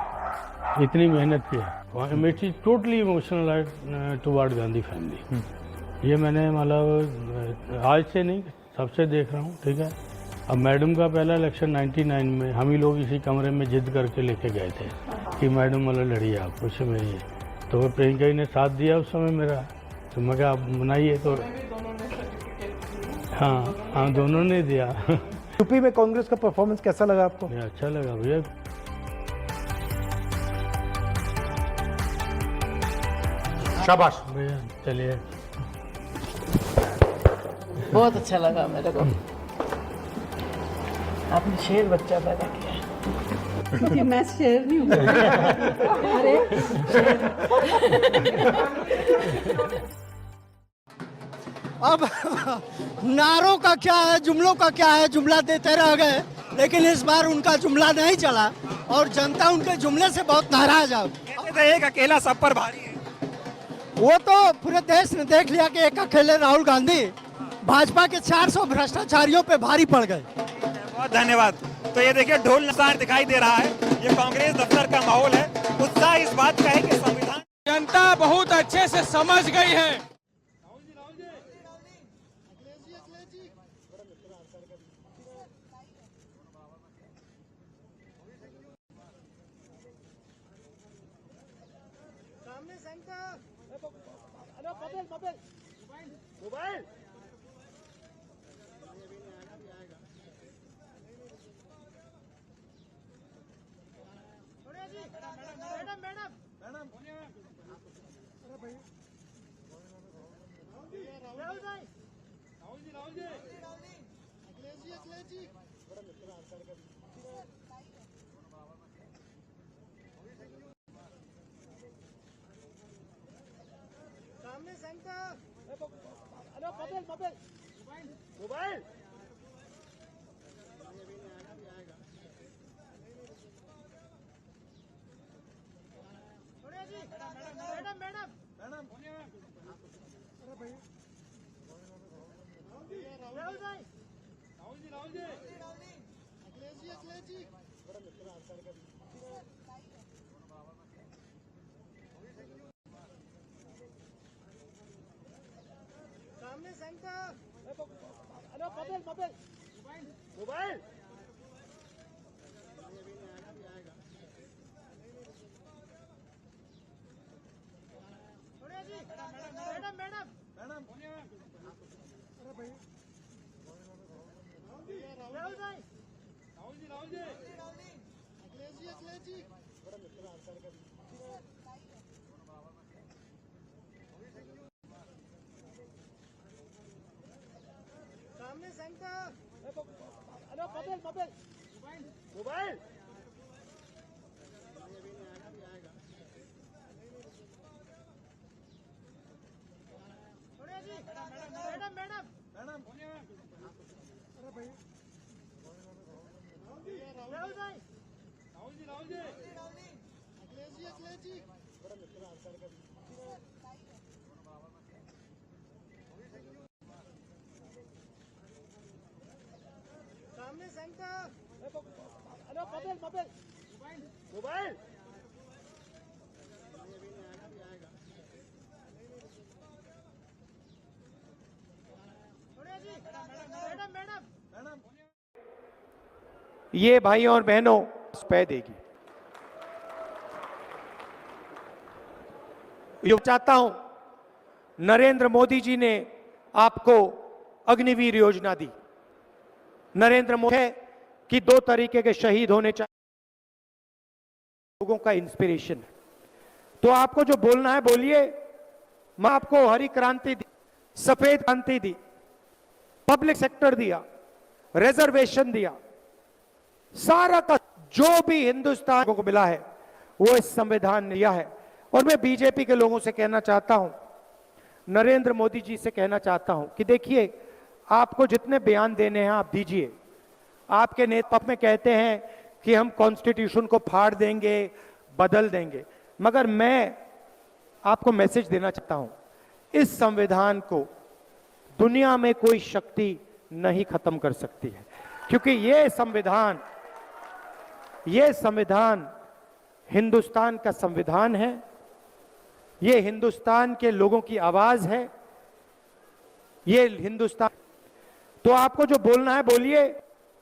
Speaker 16: इतनी मेहनत किया। मेरी totally emotional toward Gandhi family. ये मैंने मतलब आज से नहीं, सबसे देख रहा हूँ, ठीक है। अब मैडम का पहला इलेक्शन 99 में हम ही लोग इसी कमरे में जिद करके लेके गए थे कि मैडम मतलब लड़िए आप कुछ मेरी, तो प्रियंका जी ने साथ दिया उस समय मेरा, तो मैं क्या आप बनाइए, तो हाँ दोनों ने दिया।
Speaker 6: यूपी में कांग्रेस का परफॉर्मेंस कैसा लगा आपको?
Speaker 16: अच्छा लगा भैया।
Speaker 6: शाबाश
Speaker 16: भैया, चलिए।
Speaker 18: बहुत अच्छा लगा मेरे को, आपने शेर बच्चा पैदा किया। क्योंकि मैं शेर नहीं हूँ। अरे
Speaker 15: अब नारों का क्या है, जुमलों का क्या है, जुमला देते रह गए, लेकिन इस बार उनका जुमला नहीं चला और जनता उनके जुमले से बहुत नाराज है।
Speaker 11: एक अकेला सब पर भारी है।
Speaker 15: वो तो पूरे देश ने देख लिया कि एक अकेले राहुल गांधी भाजपा के 400 भ्रष्टाचारियों पे भारी पड़ गए।
Speaker 11: बहुत धन्यवाद। तो ये देखिए ढोल नगाड़ा दिखाई दे रहा है, ये कांग्रेस दफ्तर का माहौल है। उत्साह इस बात का है कि संविधान
Speaker 19: जनता बहुत अच्छे से समझ गई है।
Speaker 15: मोबाइल सामने सेंटर मोबाइल सामने सेंटर मोबाइल सामने सेंटर मोबाइल सामने सेंटर मोबाइल
Speaker 3: ये भाइयों और बहनों पै देगी। ये चाहता हूं, नरेंद्र मोदी जी ने आपको अग्निवीर योजना दी। नरेंद्र मोदी है कि 2 तरीके के शहीद होने चाहिए, लोगों का इंस्पिरेशन है। तो आपको जो बोलना है बोलिए। मैं आपको हरी क्रांति दी, सफेद क्रांति दी, पब्लिक सेक्टर दिया, रिजर्वेशन दिया, सारा का जो भी हिंदुस्तान को मिला है वो इस संविधान ने दिया है। और मैं बीजेपी के लोगों से कहना चाहता हूं, नरेंद्र मोदी जी से कहना चाहता हूं कि देखिए, आपको जितने बयान देने हैं आप दीजिए। आपके नेता में कहते हैं कि हम कॉन्स्टिट्यूशन को फाड़ देंगे, बदल देंगे, मगर मैं आपको मैसेज देना चाहता हूं, इस संविधान को दुनिया में कोई शक्ति नहीं खत्म कर सकती है, क्योंकि ये संविधान
Speaker 6: हिंदुस्तान का संविधान है, ये हिंदुस्तान के लोगों की आवाज है, ये हिंदुस्तान। तो आपको जो बोलना है बोलिए,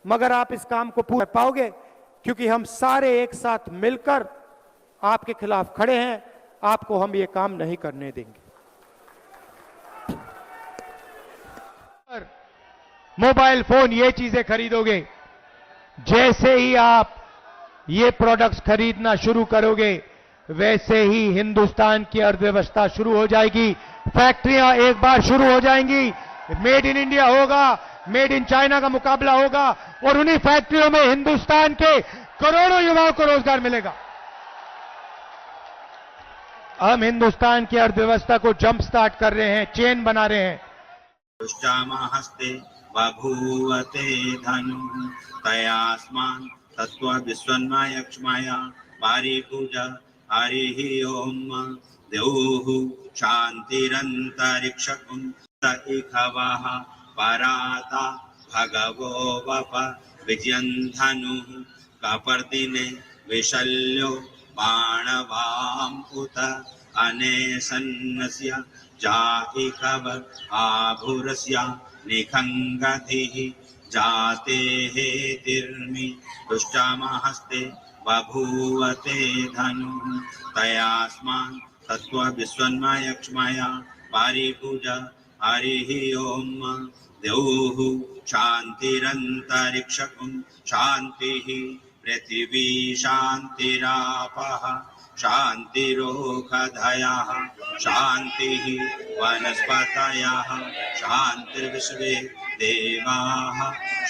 Speaker 6: मगर आप इस काम को पूरा पाओगे क्योंकि हम सारे एक साथ मिलकर आपके खिलाफ खड़े हैं। आपको हम ये काम नहीं करने देंगे। मोबाइल फोन ये चीजें खरीदोगे, जैसे ही आप ये प्रोडक्ट्स खरीदना शुरू करोगे वैसे ही हिंदुस्तान की अर्थव्यवस्था शुरू हो जाएगी, फैक्ट्रियां एक बार शुरू हो जाएंगी, मेड इन इंडिया होगा, मेड इन चाइना का मुकाबला होगा और उन्हीं फैक्ट्रियों में हिंदुस्तान के करोड़ों युवाओं को रोजगार मिलेगा। हम हिंदुस्तान की अर्थव्यवस्था को जंप स्टार्ट कर रहे हैं, चेन बना रहे हैं।
Speaker 20: हस्ते बभूवते धनु तयास्मान् तत्त्व विश्वन्माय क्षमाया बारी पूजा हरि ओम देवु शांतिरंतरिक्षकुं तइखवाः पराता भगवो वप विजयन्धनु कपर्दिने विशल्यो बाणवाम उत अनेसन्नस्य जाइकव आभुरस्य निखंगतिः जातेः तिर्मि दुष्टमहस्ते बभूवते धनु तयास्मान् तत्त्व विश्वन्माय क्षमाया बारी पूजा हरि ओम देवु शांतिरंतरिक्षकुं शांतिः पृथिवी शांतिरापः शांतिरोषधयः शांतिः वनस्पतयः शांतिर्विश्वे देवाः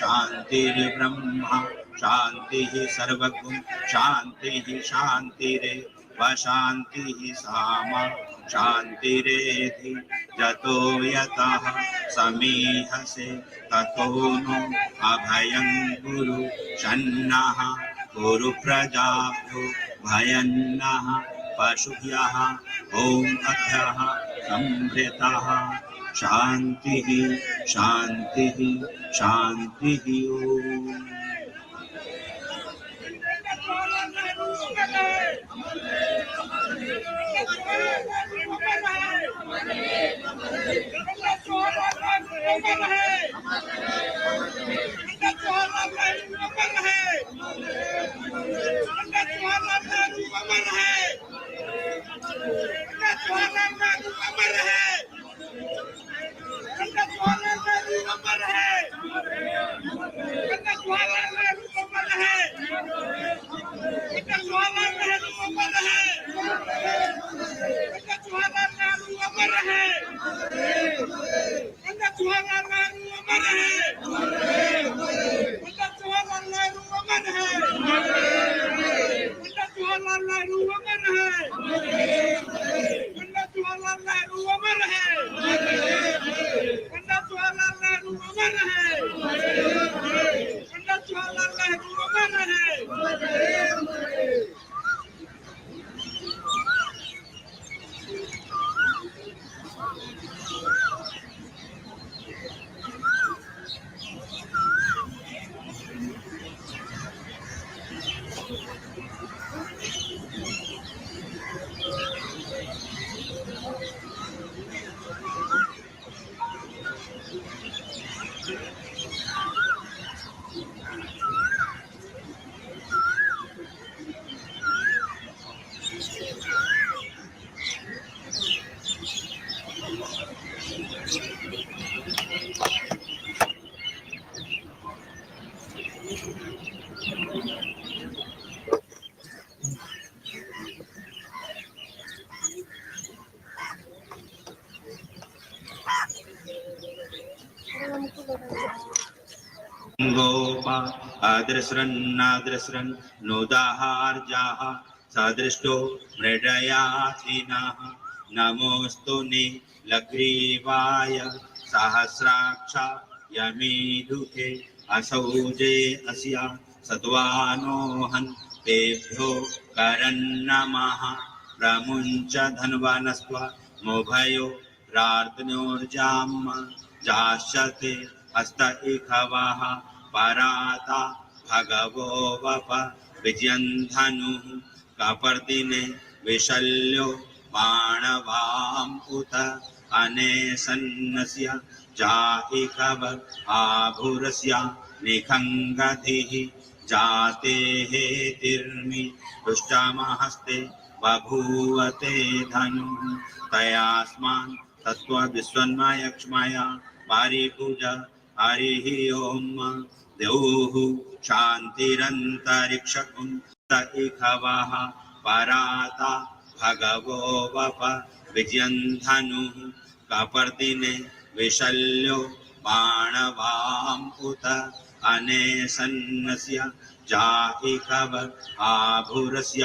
Speaker 20: शांतिर्ब्रह्म शांतिः सर्वगुण शांतिः शांतिरेव शांतिः सामा शांतिरेधि जतो यतः समीहसे ततो नो अभयं कुरु शन्नः कुरु प्रजाभ्यो भयन्नः पशुभ्यः ॐ अभ्यः संभृतः शांतिः शांतिः शांतिः ओम। गोपा अदृश्रन्नादृश्रन् नोदाहार्जाः सदृष्टो मृडयाथिनः नमोऽस्तु नीलग्रीवाय सहस्राक्षा यमीदुखे असौजे अस्या सत्वानोहन् तेभ्यो करन्नमः प्रमुञ्च धन्वनस्त्वा मोभयो प्रार्थनोर्जाम् जाश्यते हस्त इखवाः पराता भगवो वप विजयन्धनुः कपर्दिने विशल्यो बाणवाम् उत अनेसन्नस्य जाहिकव आभुरस्य निखङ्गतिः जातेः तिर्मि दुष्टमहस्ते बभूवते धनुः तयास्मान् तत्त्वविश्वन्मयक्ष्मय पारिपूजा हरिः ओम् द्यौः शान्तिरन्तरिक्षकुं त इखवः पराता भगवो वप विजयन्धनुः कपर्दिने विशल्यो बाणवाम् उत अनेसन्नस्य जाहिकव आभुरस्य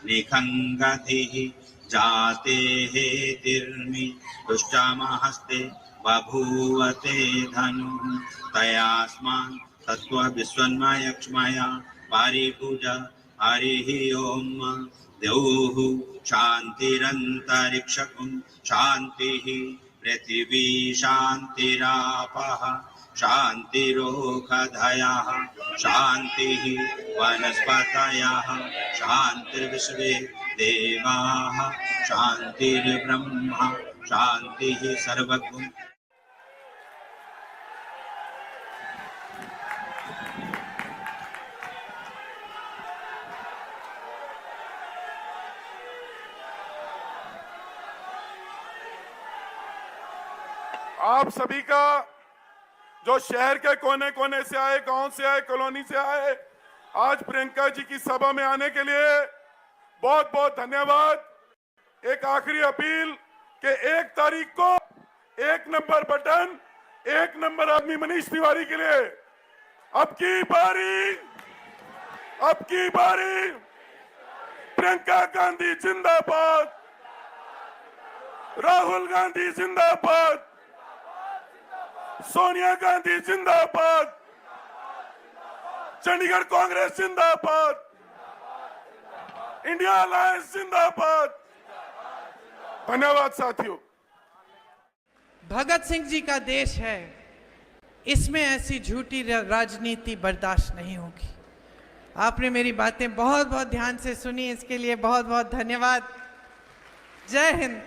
Speaker 20: निखङ्गतिः जातेः तिर्मि दुष्टमहस्ते बभूवते धनुः तयास्मान् तत्त्वविश्वन्मयक्ष्मय पारिपूजा हरिः ओम् द्यौः शान्तिरन्तरिक्षकुं शान्तिः पृथिवी शान्तिरापः शान्तिरोषधयः शान्तिः वनस्पतयः शान्तिर्विश्वे देवाः शान्तिर्ब्रह्म शान्तिः सर्वगुण।
Speaker 21: आप सभी का जो शहर के कोने कोने से आए, गांव से आए, कॉलोनी से आए, आज प्रियंका जी की सभा में आने के लिए बहुत बहुत धन्यवाद। एक आखिरी अपील कि 1 तारीख को 1 नंबर बटन, 1 नंबर आदमी मनीष तिवारी के लिए। अब की बारी प्रियंका गांधी जिंदाबाद, राहुल गांधी जिंदाबाद, सोनिया गांधी जिंदाबाद, चंडीगढ़ कांग्रेस जिंदाबाद, इंडिया अलायंस जिंदाबाद। धन्यवाद साथियों।
Speaker 18: भगत सिंह जी का देश है, इसमें ऐसी झूठी राजनीति बर्दाश्त नहीं होगी। आपने मेरी बातें बहुत बहुत ध्यान से सुनी, इसके लिए बहुत बहुत धन्यवाद। जय हिंद।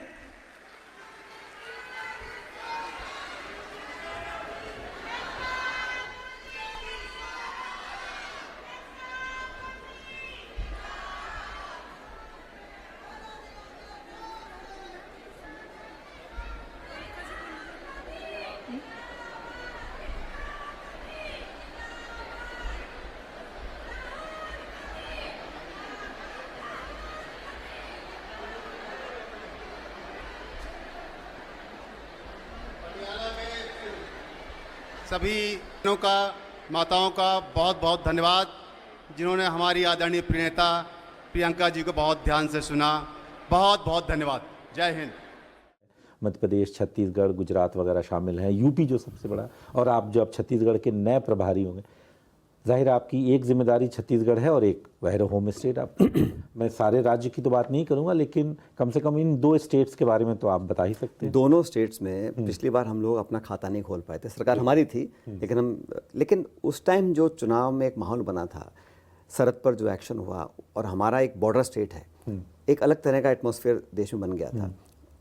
Speaker 22: सभी बहनों का, माताओं का बहुत बहुत धन्यवाद, जिन्होंने हमारी आदरणीय प्रियनेता प्रियंका जी को बहुत ध्यान से सुना। बहुत बहुत धन्यवाद। जय हिंद।
Speaker 23: मध्य प्रदेश, छत्तीसगढ़, गुजरात वगैरह शामिल हैं, यूपी जो सबसे बड़ा, और आप जो अब छत्तीसगढ़ के नए प्रभारी होंगे, जाहिर है आपकी एक जिम्मेदारी छत्तीसगढ़ है और एक जाहिर होम स्टेट आप मैं सारे राज्य की तो बात नहीं करूंगा, लेकिन कम से कम इन 2 स्टेट्स के बारे में तो आप बता ही सकते हैं।
Speaker 24: दोनों स्टेट्स में पिछली बार हम लोग अपना खाता नहीं खोल पाए थे, सरकार हमारी थी, लेकिन उस टाइम जो चुनाव में एक माहौल बना था, सरहद पर जो एक्शन हुआ, और हमारा एक बॉर्डर स्टेट है, एक अलग तरह का एटमॉस्फेयर देश में बन गया था।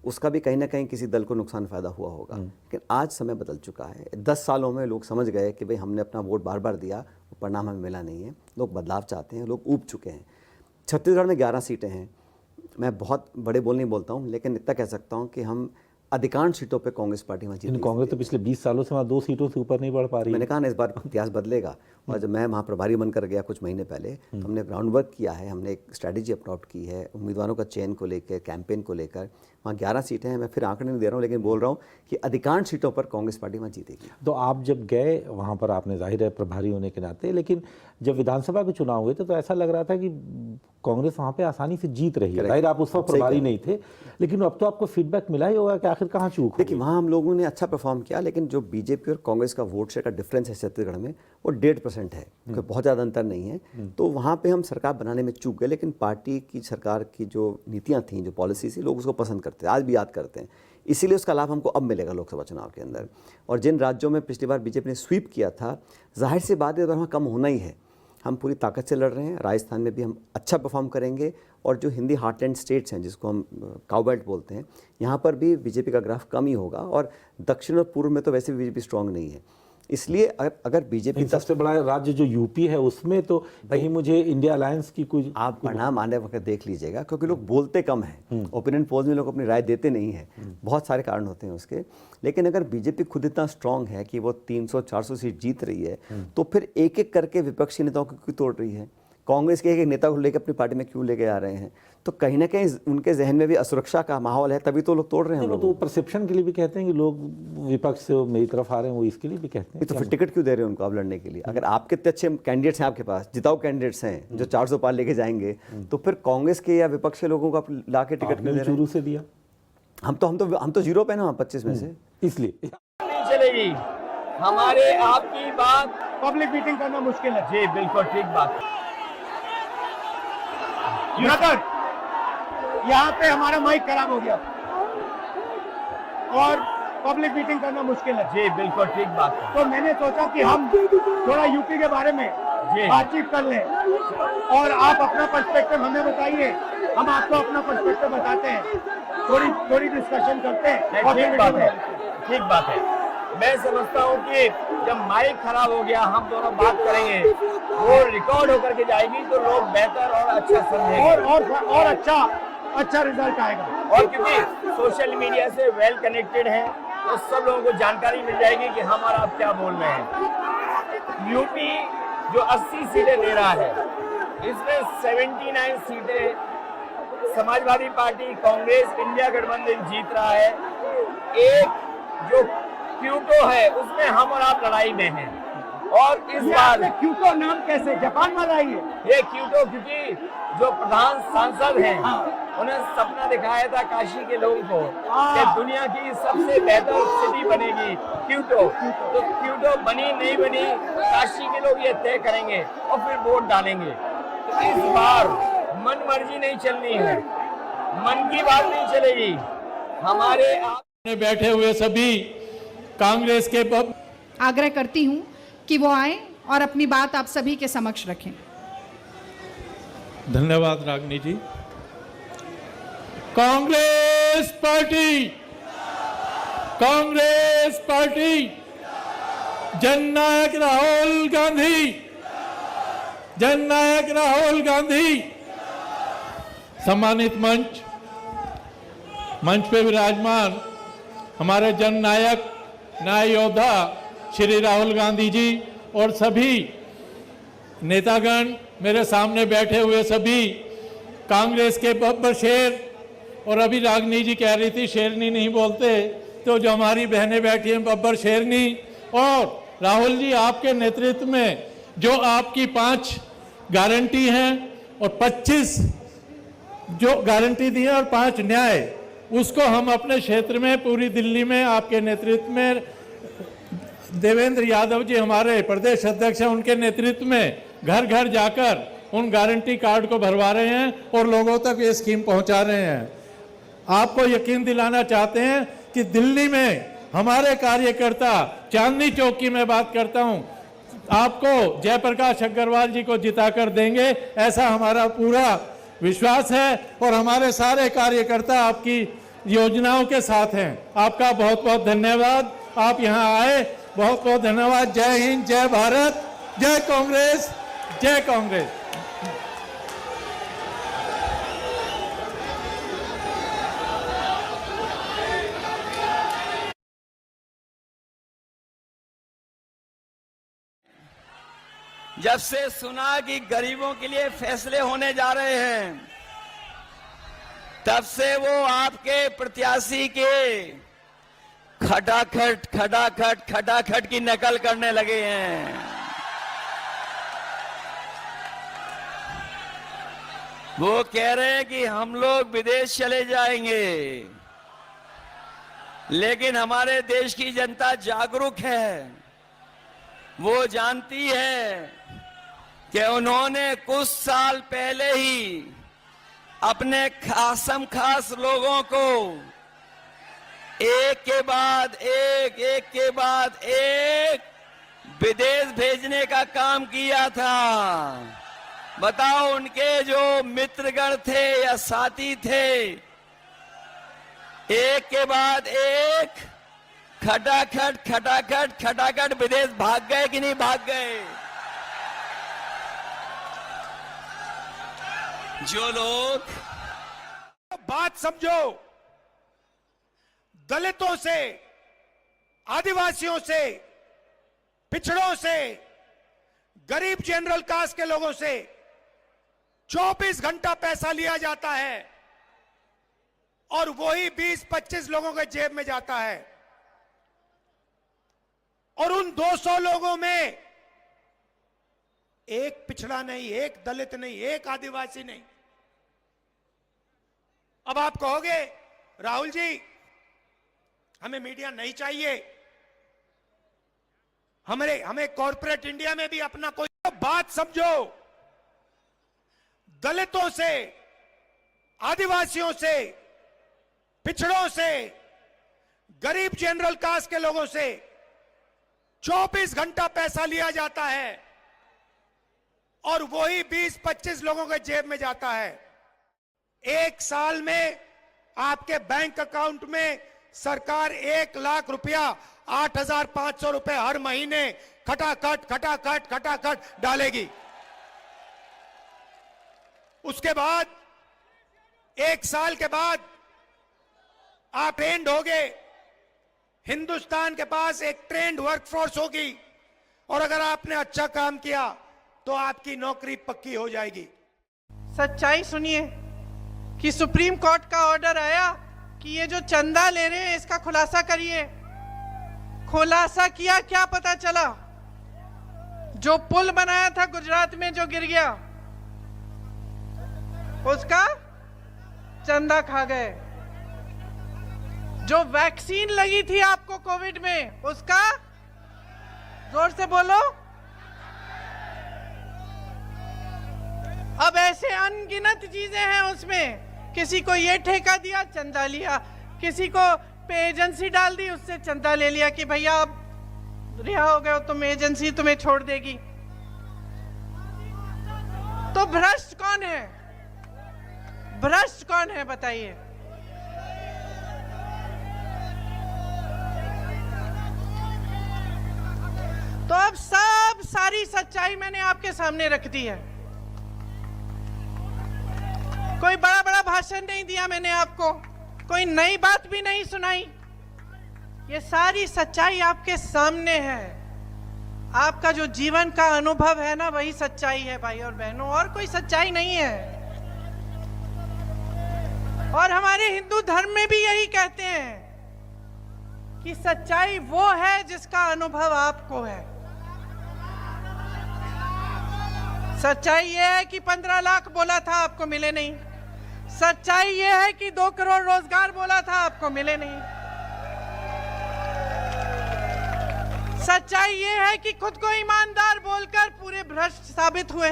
Speaker 24: उसका भी कहीं ना कहीं किसी दल को नुकसान फ़ायदा हुआ होगा, लेकिन आज समय बदल चुका है। 10 सालों में लोग समझ गए कि भाई हमने अपना वोट बार बार दिया, परिणाम हमें मिला नहीं है, लोग बदलाव चाहते हैं, लोग ऊब चुके हैं। छत्तीसगढ़ में 11 सीटें हैं। मैं बहुत बड़े बोल नहीं बोलता हूँ, लेकिन इतना कह सकता हूँ कि हम अधिकांश सीटों पे कांग्रेस पार्टी वहाँ जीती।
Speaker 23: कांग्रेस तो पिछले 20 सालों से वहाँ 2 सीटों से ऊपर नहीं बढ़ पा रही।
Speaker 24: मैंने कहा ना इस बार इतिहास बदलेगा। और जब मैं वहाँ प्रभारी बनकर गया कुछ महीने पहले, तो हमने ग्राउंड वर्क किया है, हमने एक स्ट्रैटेजी अपनॉट की है उम्मीदवारों का चयन को लेकर, कैंपेन को लेकर। वहाँ 11 सीटें हैं, मैं फिर आंकड़े नहीं दे रहा हूँ, लेकिन बोल रहा हूँ कि अधिकांश सीटों पर कांग्रेस पार्टी वहाँ जीतेगी।
Speaker 23: तो आप जब गए वहाँ पर, आपने जाहिर है प्रभारी होने के नाते, लेकिन जब विधानसभा के चुनाव हुए थे तो ऐसा लग रहा था कि कांग्रेस वहाँ पे आसानी से जीत रही है। जाहिर आप उस वक्त प्रभारी नहीं थे, लेकिन अब तो आपको फीडबैक मिला ही होगा कि आखिर कहाँ चूक।
Speaker 24: देखिए वहाँ हम लोगों ने अच्छा परफॉर्म किया, लेकिन जो बीजेपी और कांग्रेस का वोट शेयर का डिफरेंस है छत्तीसगढ़ में, वो 1.5% है, कोई बहुत ज़्यादा अंतर नहीं है। तो वहाँ पे हम सरकार बनाने में चूक गए, लेकिन पार्टी की सरकार की जो नीतियाँ थीं, जो पॉलिसी थी, लोग उसको पसंद करते हैं, आज भी याद करते हैं। इसीलिए उसका लाभ हमको अब मिलेगा लोकसभा चुनाव के अंदर। और जिन राज्यों में पिछली बार बीजेपी ने स्वीप किया था, जाहिर सी बात है इस बार वहाँ कम होना ही है। हम पूरी ताकत से लड़ रहे हैं। राजस्थान में भी हम अच्छा परफॉर्म करेंगे और जो हिंदी हार्टलैंड स्टेट्स हैं जिसको हम काउबेल्ट बोलते हैं, यहाँ पर भी बीजेपी का ग्राफ कम ही होगा और दक्षिण और पूर्व में तो वैसे भी बीजेपी स्ट्रांग नहीं है। इसलिए अगर बीजेपी
Speaker 23: सबसे बड़ा राज्य जो यूपी है उसमें तो कहीं मुझे इंडिया अलायंस की कुछ
Speaker 24: आप परिणाम आने वक्त देख लीजिएगा, क्योंकि लोग बोलते कम हैं, ओपिनियन पोल्स में लोग अपनी राय देते नहीं हैं, बहुत सारे कारण होते हैं उसके। लेकिन अगर बीजेपी खुद इतना स्ट्रांग है कि वो 300-400 सीट जीत रही है, तो फिर एक एक करके विपक्षी नेताओं को क्यों तोड़ रही है? कांग्रेस के एक नेता को लेकर अपनी पार्टी में क्यों लेके आ रहे हैं? तो कहीं ना कहीं उनके जहन में भी असुरक्षा का माहौल है, तभी तो लोग तोड़ रहे हैं। हम लोग
Speaker 23: तो परसेप्शन के लिए भी कहते हैं कि लोग विपक्ष से मेरी तरफ आ रहे हैं, वो इसके लिए भी कहते हैं।
Speaker 24: तो फिर टिकट क्यों दे रहे हैं उनको आप लड़ने के लिए? अगर आपके इतने अच्छे कैंडिडेट्स हैं, आपके पास जिताऊ कैंडिडेट्स हैं जो 400 पार लेके जाएंगे, तो फिर कांग्रेस के या विपक्ष के लोगों को आप ला के टिकट क्यों दे रहे हैं?
Speaker 23: शुरू से दिया
Speaker 24: हम तो 0 पे ना 25 में से,
Speaker 23: इसलिए
Speaker 5: चलेगी। हमारे आपकी बात पब्लिक मीटिंग करना मुश्किल है। जी बिल्कुल ठीक बात है। यहाँ पे हमारा माइक खराब हो गया और पब्लिक मीटिंग करना मुश्किल है। जी बिल्कुल ठीक बात है। तो मैंने सोचा कि हम थोड़ा यूपी के बारे में बातचीत कर लें और आप अपना पर्सपेक्टिव हमें बताइए, हम आपको अपना पर्सपेक्टिव बताते हैं, थोड़ी डिस्कशन करते हैं। ठीक बात है, ठीक बात है। मैं समझता हूँ कि जब माइक खराब हो गया, हम दोनों बात करेंगे, वो रिकॉर्ड होकर के जाएगी तो लोग बेहतर और अच्छा समझेंगे और अच्छा रिजल्ट आएगा। और क्योंकि सोशल मीडिया से वेल कनेक्टेड है तो सब लोगों को जानकारी मिल जाएगी कि हम और आप क्या बोल रहे हैं। यूपी जो 80 सीटें दे रहा है, इसमें 79 सीटें समाजवादी पार्टी, कांग्रेस, इंडिया गठबंधन जीत रहा है। एक जो क्यूटो है उसमें हम और आप लड़ाई में हैं। और इस बार क्यूटो नाम कैसे जापान वाला ही है ये क्यूटो, क्योंकि जो प्रधान सांसद हैं उन्हें सपना दिखाया था काशी के लोगों को कि दुनिया की सबसे बेहतर सिटी बनेगी क्यूटो। तो क्यूटो बनी नहीं बनी, काशी के लोग ये तय करेंगे और फिर वोट डालेंगे। तो इस बार मन मर्जी नहीं चलनी है, मन की बात नहीं चलेगी। हमारे आप
Speaker 7: बैठे हुए सभी कांग्रेस के
Speaker 8: आग्रह करती हूं कि वो आए और अपनी बात आप सभी के समक्ष रखें।
Speaker 7: धन्यवाद रागिनी जी। कांग्रेस पार्टी, कांग्रेस पार्टी, जननायक राहुल गांधी, जननायक राहुल गांधी। सम्मानित मंच पे विराजमान हमारे जननायक, न्याय योद्धा श्री राहुल गांधी जी और सभी नेतागण, मेरे सामने बैठे हुए सभी कांग्रेस के बब्बर शेर, और अभी रागिनी जी कह रही थी शेरनी नहीं बोलते, तो जो हमारी बहनें बैठी हैं बब्बर शेरनी। और राहुल जी आपके नेतृत्व में जो आपकी 5 गारंटी हैं और 25 जो गारंटी दी है और 5 न्याय, उसको हम अपने क्षेत्र में पूरी दिल्ली में आपके नेतृत्व में, देवेंद्र यादव जी हमारे प्रदेश अध्यक्ष हैं, उनके नेतृत्व में घर घर जाकर उन गारंटी कार्ड को भरवा रहे हैं और लोगों तक ये स्कीम पहुंचा रहे हैं। आपको यकीन दिलाना चाहते हैं कि दिल्ली में हमारे कार्यकर्ता, चांदनी चौक की मैं बात करता हूं, आपको जयप्रकाश अग्रवाल जी को जिताकर देंगे, ऐसा हमारा पूरा विश्वास है। और हमारे सारे कार्यकर्ता आपकी योजनाओं के साथ हैं। आपका बहुत बहुत धन्यवाद, आप यहाँ आए, बहुत बहुत धन्यवाद। जय हिंद, जय भारत, जय कांग्रेस, जय कांग्रेस।
Speaker 5: जब से सुना कि गरीबों के लिए फैसले होने जा रहे हैं, तब से वो आपके प्रत्याशी के खटाखट की नकल करने लगे हैं। वो कह रहे हैं कि हम लोग विदेश चले जाएंगे, लेकिन हमारे देश की जनता जागरूक है। वो जानती है कि उन्होंने कुछ साल पहले ही अपने खासम खास लोगों को एक के बाद एक
Speaker 19: विदेश भेजने का काम किया था। बताओ उनके जो मित्रगण थे या साथी थे, एक के बाद एक खटाखट खटाखट खटाखट विदेश भाग गए कि नहीं भाग गए? जो लोग
Speaker 5: बात समझो, दलितों से, आदिवासियों से, पिछड़ों से, गरीब जनरल कास्ट के लोगों से 24 घंटा पैसा लिया जाता है और वही 20-25 लोगों के जेब में जाता है। और उन 200 लोगों में एक पिछड़ा नहीं, एक दलित नहीं, एक आदिवासी नहीं। अब आप कहोगे राहुल जी हमें मीडिया नहीं चाहिए, हमें कॉर्पोरेट इंडिया में भी अपना कोई बात समझो, दलितों से, आदिवासियों से, पिछड़ों से, गरीब जनरल कास्ट के लोगों से 24 घंटा पैसा लिया जाता है और वही 20-25 लोगों के जेब में जाता है। एक साल में आपके बैंक अकाउंट में सरकार 1 लाख रुपया 8,500 रुपए हर महीने खटाखट खटाखट खटाखट डालेगी। उसके बाद 1 साल के बाद आप ट्रेंड होगे, हिंदुस्तान के पास एक ट्रेंड वर्कफोर्स होगी और अगर आपने अच्छा काम किया तो आपकी नौकरी पक्की हो जाएगी।
Speaker 18: सच्चाई सुनिए कि सुप्रीम कोर्ट का ऑर्डर आया कि ये जो चंदा ले रहे हैं इसका खुलासा करिए। खुलासा किया, क्या पता चला? जो पुल बनाया था गुजरात में जो गिर गया उसका चंदा खा गए। जो वैक्सीन लगी थी आपको कोविड में उसका, जोर से बोलो, अब ऐसे अनगिनत चीजें हैं उसमें। किसी को ये ठेका दिया, चंदा लिया, किसी को पे एजेंसी डाल दी, उससे चंदा ले लिया कि भैया आप रिहा हो गए हो, तुम एजेंसी तुम्हें छोड़ देगी। तो भ्रष्ट कौन है? भ्रष्ट कौन है बताइए? तो अब सब सारी सच्चाई मैंने आपके सामने रख दी है। कोई बड़ा बड़ा भाषण नहीं दिया मैंने आपको, कोई नई बात भी नहीं सुनाई। ये सारी सच्चाई आपके सामने है। आपका जो जीवन का अनुभव है ना, वही सच्चाई है भाई और बहनों, और कोई सच्चाई नहीं है। और हमारे हिंदू धर्म में भी यही कहते हैं कि सच्चाई वो है जिसका अनुभव आपको है। सच्चाई ये है कि 15 लाख बोला था, आपको मिले नहीं। सच्चाई ये है कि 2 करोड़ रोजगार बोला था, आपको मिले नहीं। सच्चाई ये है कि खुद को ईमानदार बोलकर पूरे भ्रष्ट साबित हुए।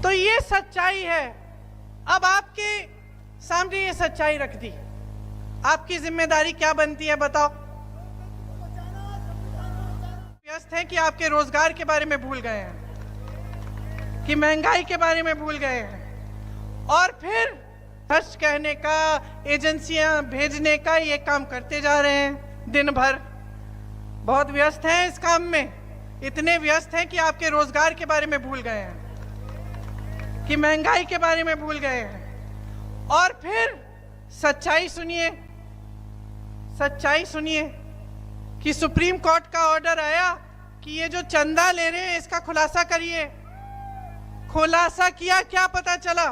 Speaker 18: तो ये सच्चाई है। अब आपके सामने ये सच्चाई रख दी, आपकी जिम्मेदारी क्या बनती है बताओ? व्यस्त हैं कि आपके रोजगार के बारे में भूल गए हैं, कि महंगाई के बारे में भूल गए हैं, और फिर भ्रष्ट कहने का, एजेंसियां भेजने का ये काम करते जा रहे हैं दिन भर। बहुत व्यस्त हैं इस काम में, इतने व्यस्त हैं कि आपके रोजगार के बारे में भूल गए हैं, कि महंगाई के बारे में भूल गए हैं। और फिर सच्चाई सुनिए, सच्चाई सुनिए कि सुप्रीम कोर्ट का ऑर्डर आया कि ये जो चंदा ले रहे हैं इसका खुलासा करिए। खुलासा किया, क्या पता चला?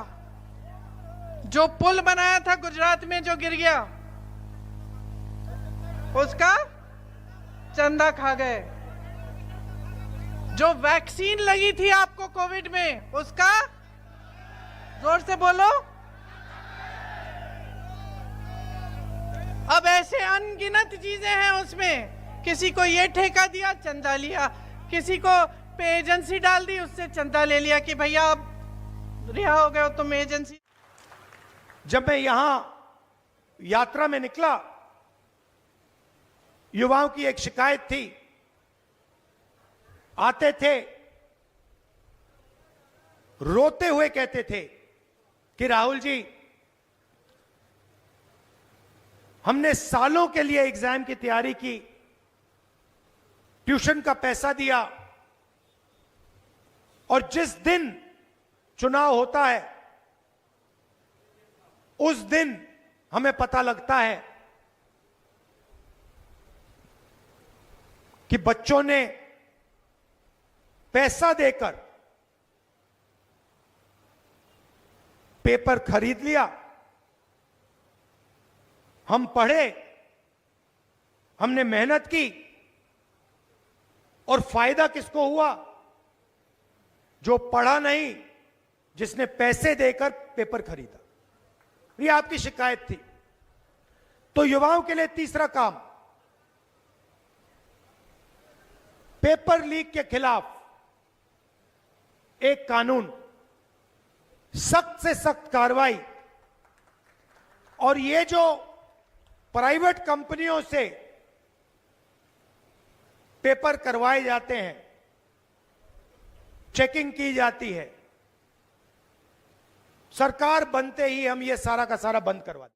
Speaker 18: जो पुल बनाया था गुजरात में जो गिर गया उसका चंदा खा गए। जो वैक्सीन लगी थी आपको कोविड में उसका, जोर से बोलो, अब ऐसे अनगिनत चीजें हैं उसमें। किसी को ये ठेका दिया, चंदा लिया, किसी को पे एजेंसी डाल दी, उससे चंदा ले लिया कि भैया आप रिहा हो गए हो, तुम एजेंसी।
Speaker 5: जब मैं यहां यात्रा में निकला युवाओं की एक शिकायत थी, आते थे रोते हुए कहते थे कि राहुल जी, हमने सालों के लिए एग्जाम की तैयारी की, ट्यूशन का पैसा दिया, और जिस दिन चुनाव होता है उस दिन हमें पता लगता है कि बच्चों ने पैसा देकर पेपर खरीद लिया। हम पढ़े, हमने मेहनत की, और फायदा किसको हुआ? जो पढ़ा नहीं, जिसने पैसे देकर पेपर खरीदा। ये आपकी शिकायत थी। तो युवाओं के लिए तीसरा काम, पेपर लीक के खिलाफ एक कानून, सख्त से सख्त कार्रवाई। और ये जो प्राइवेट कंपनियों से पेपर करवाए जाते हैं, चेकिंग की जाती है, सरकार बनते ही हम ये सारा का सारा बंद करवा दें।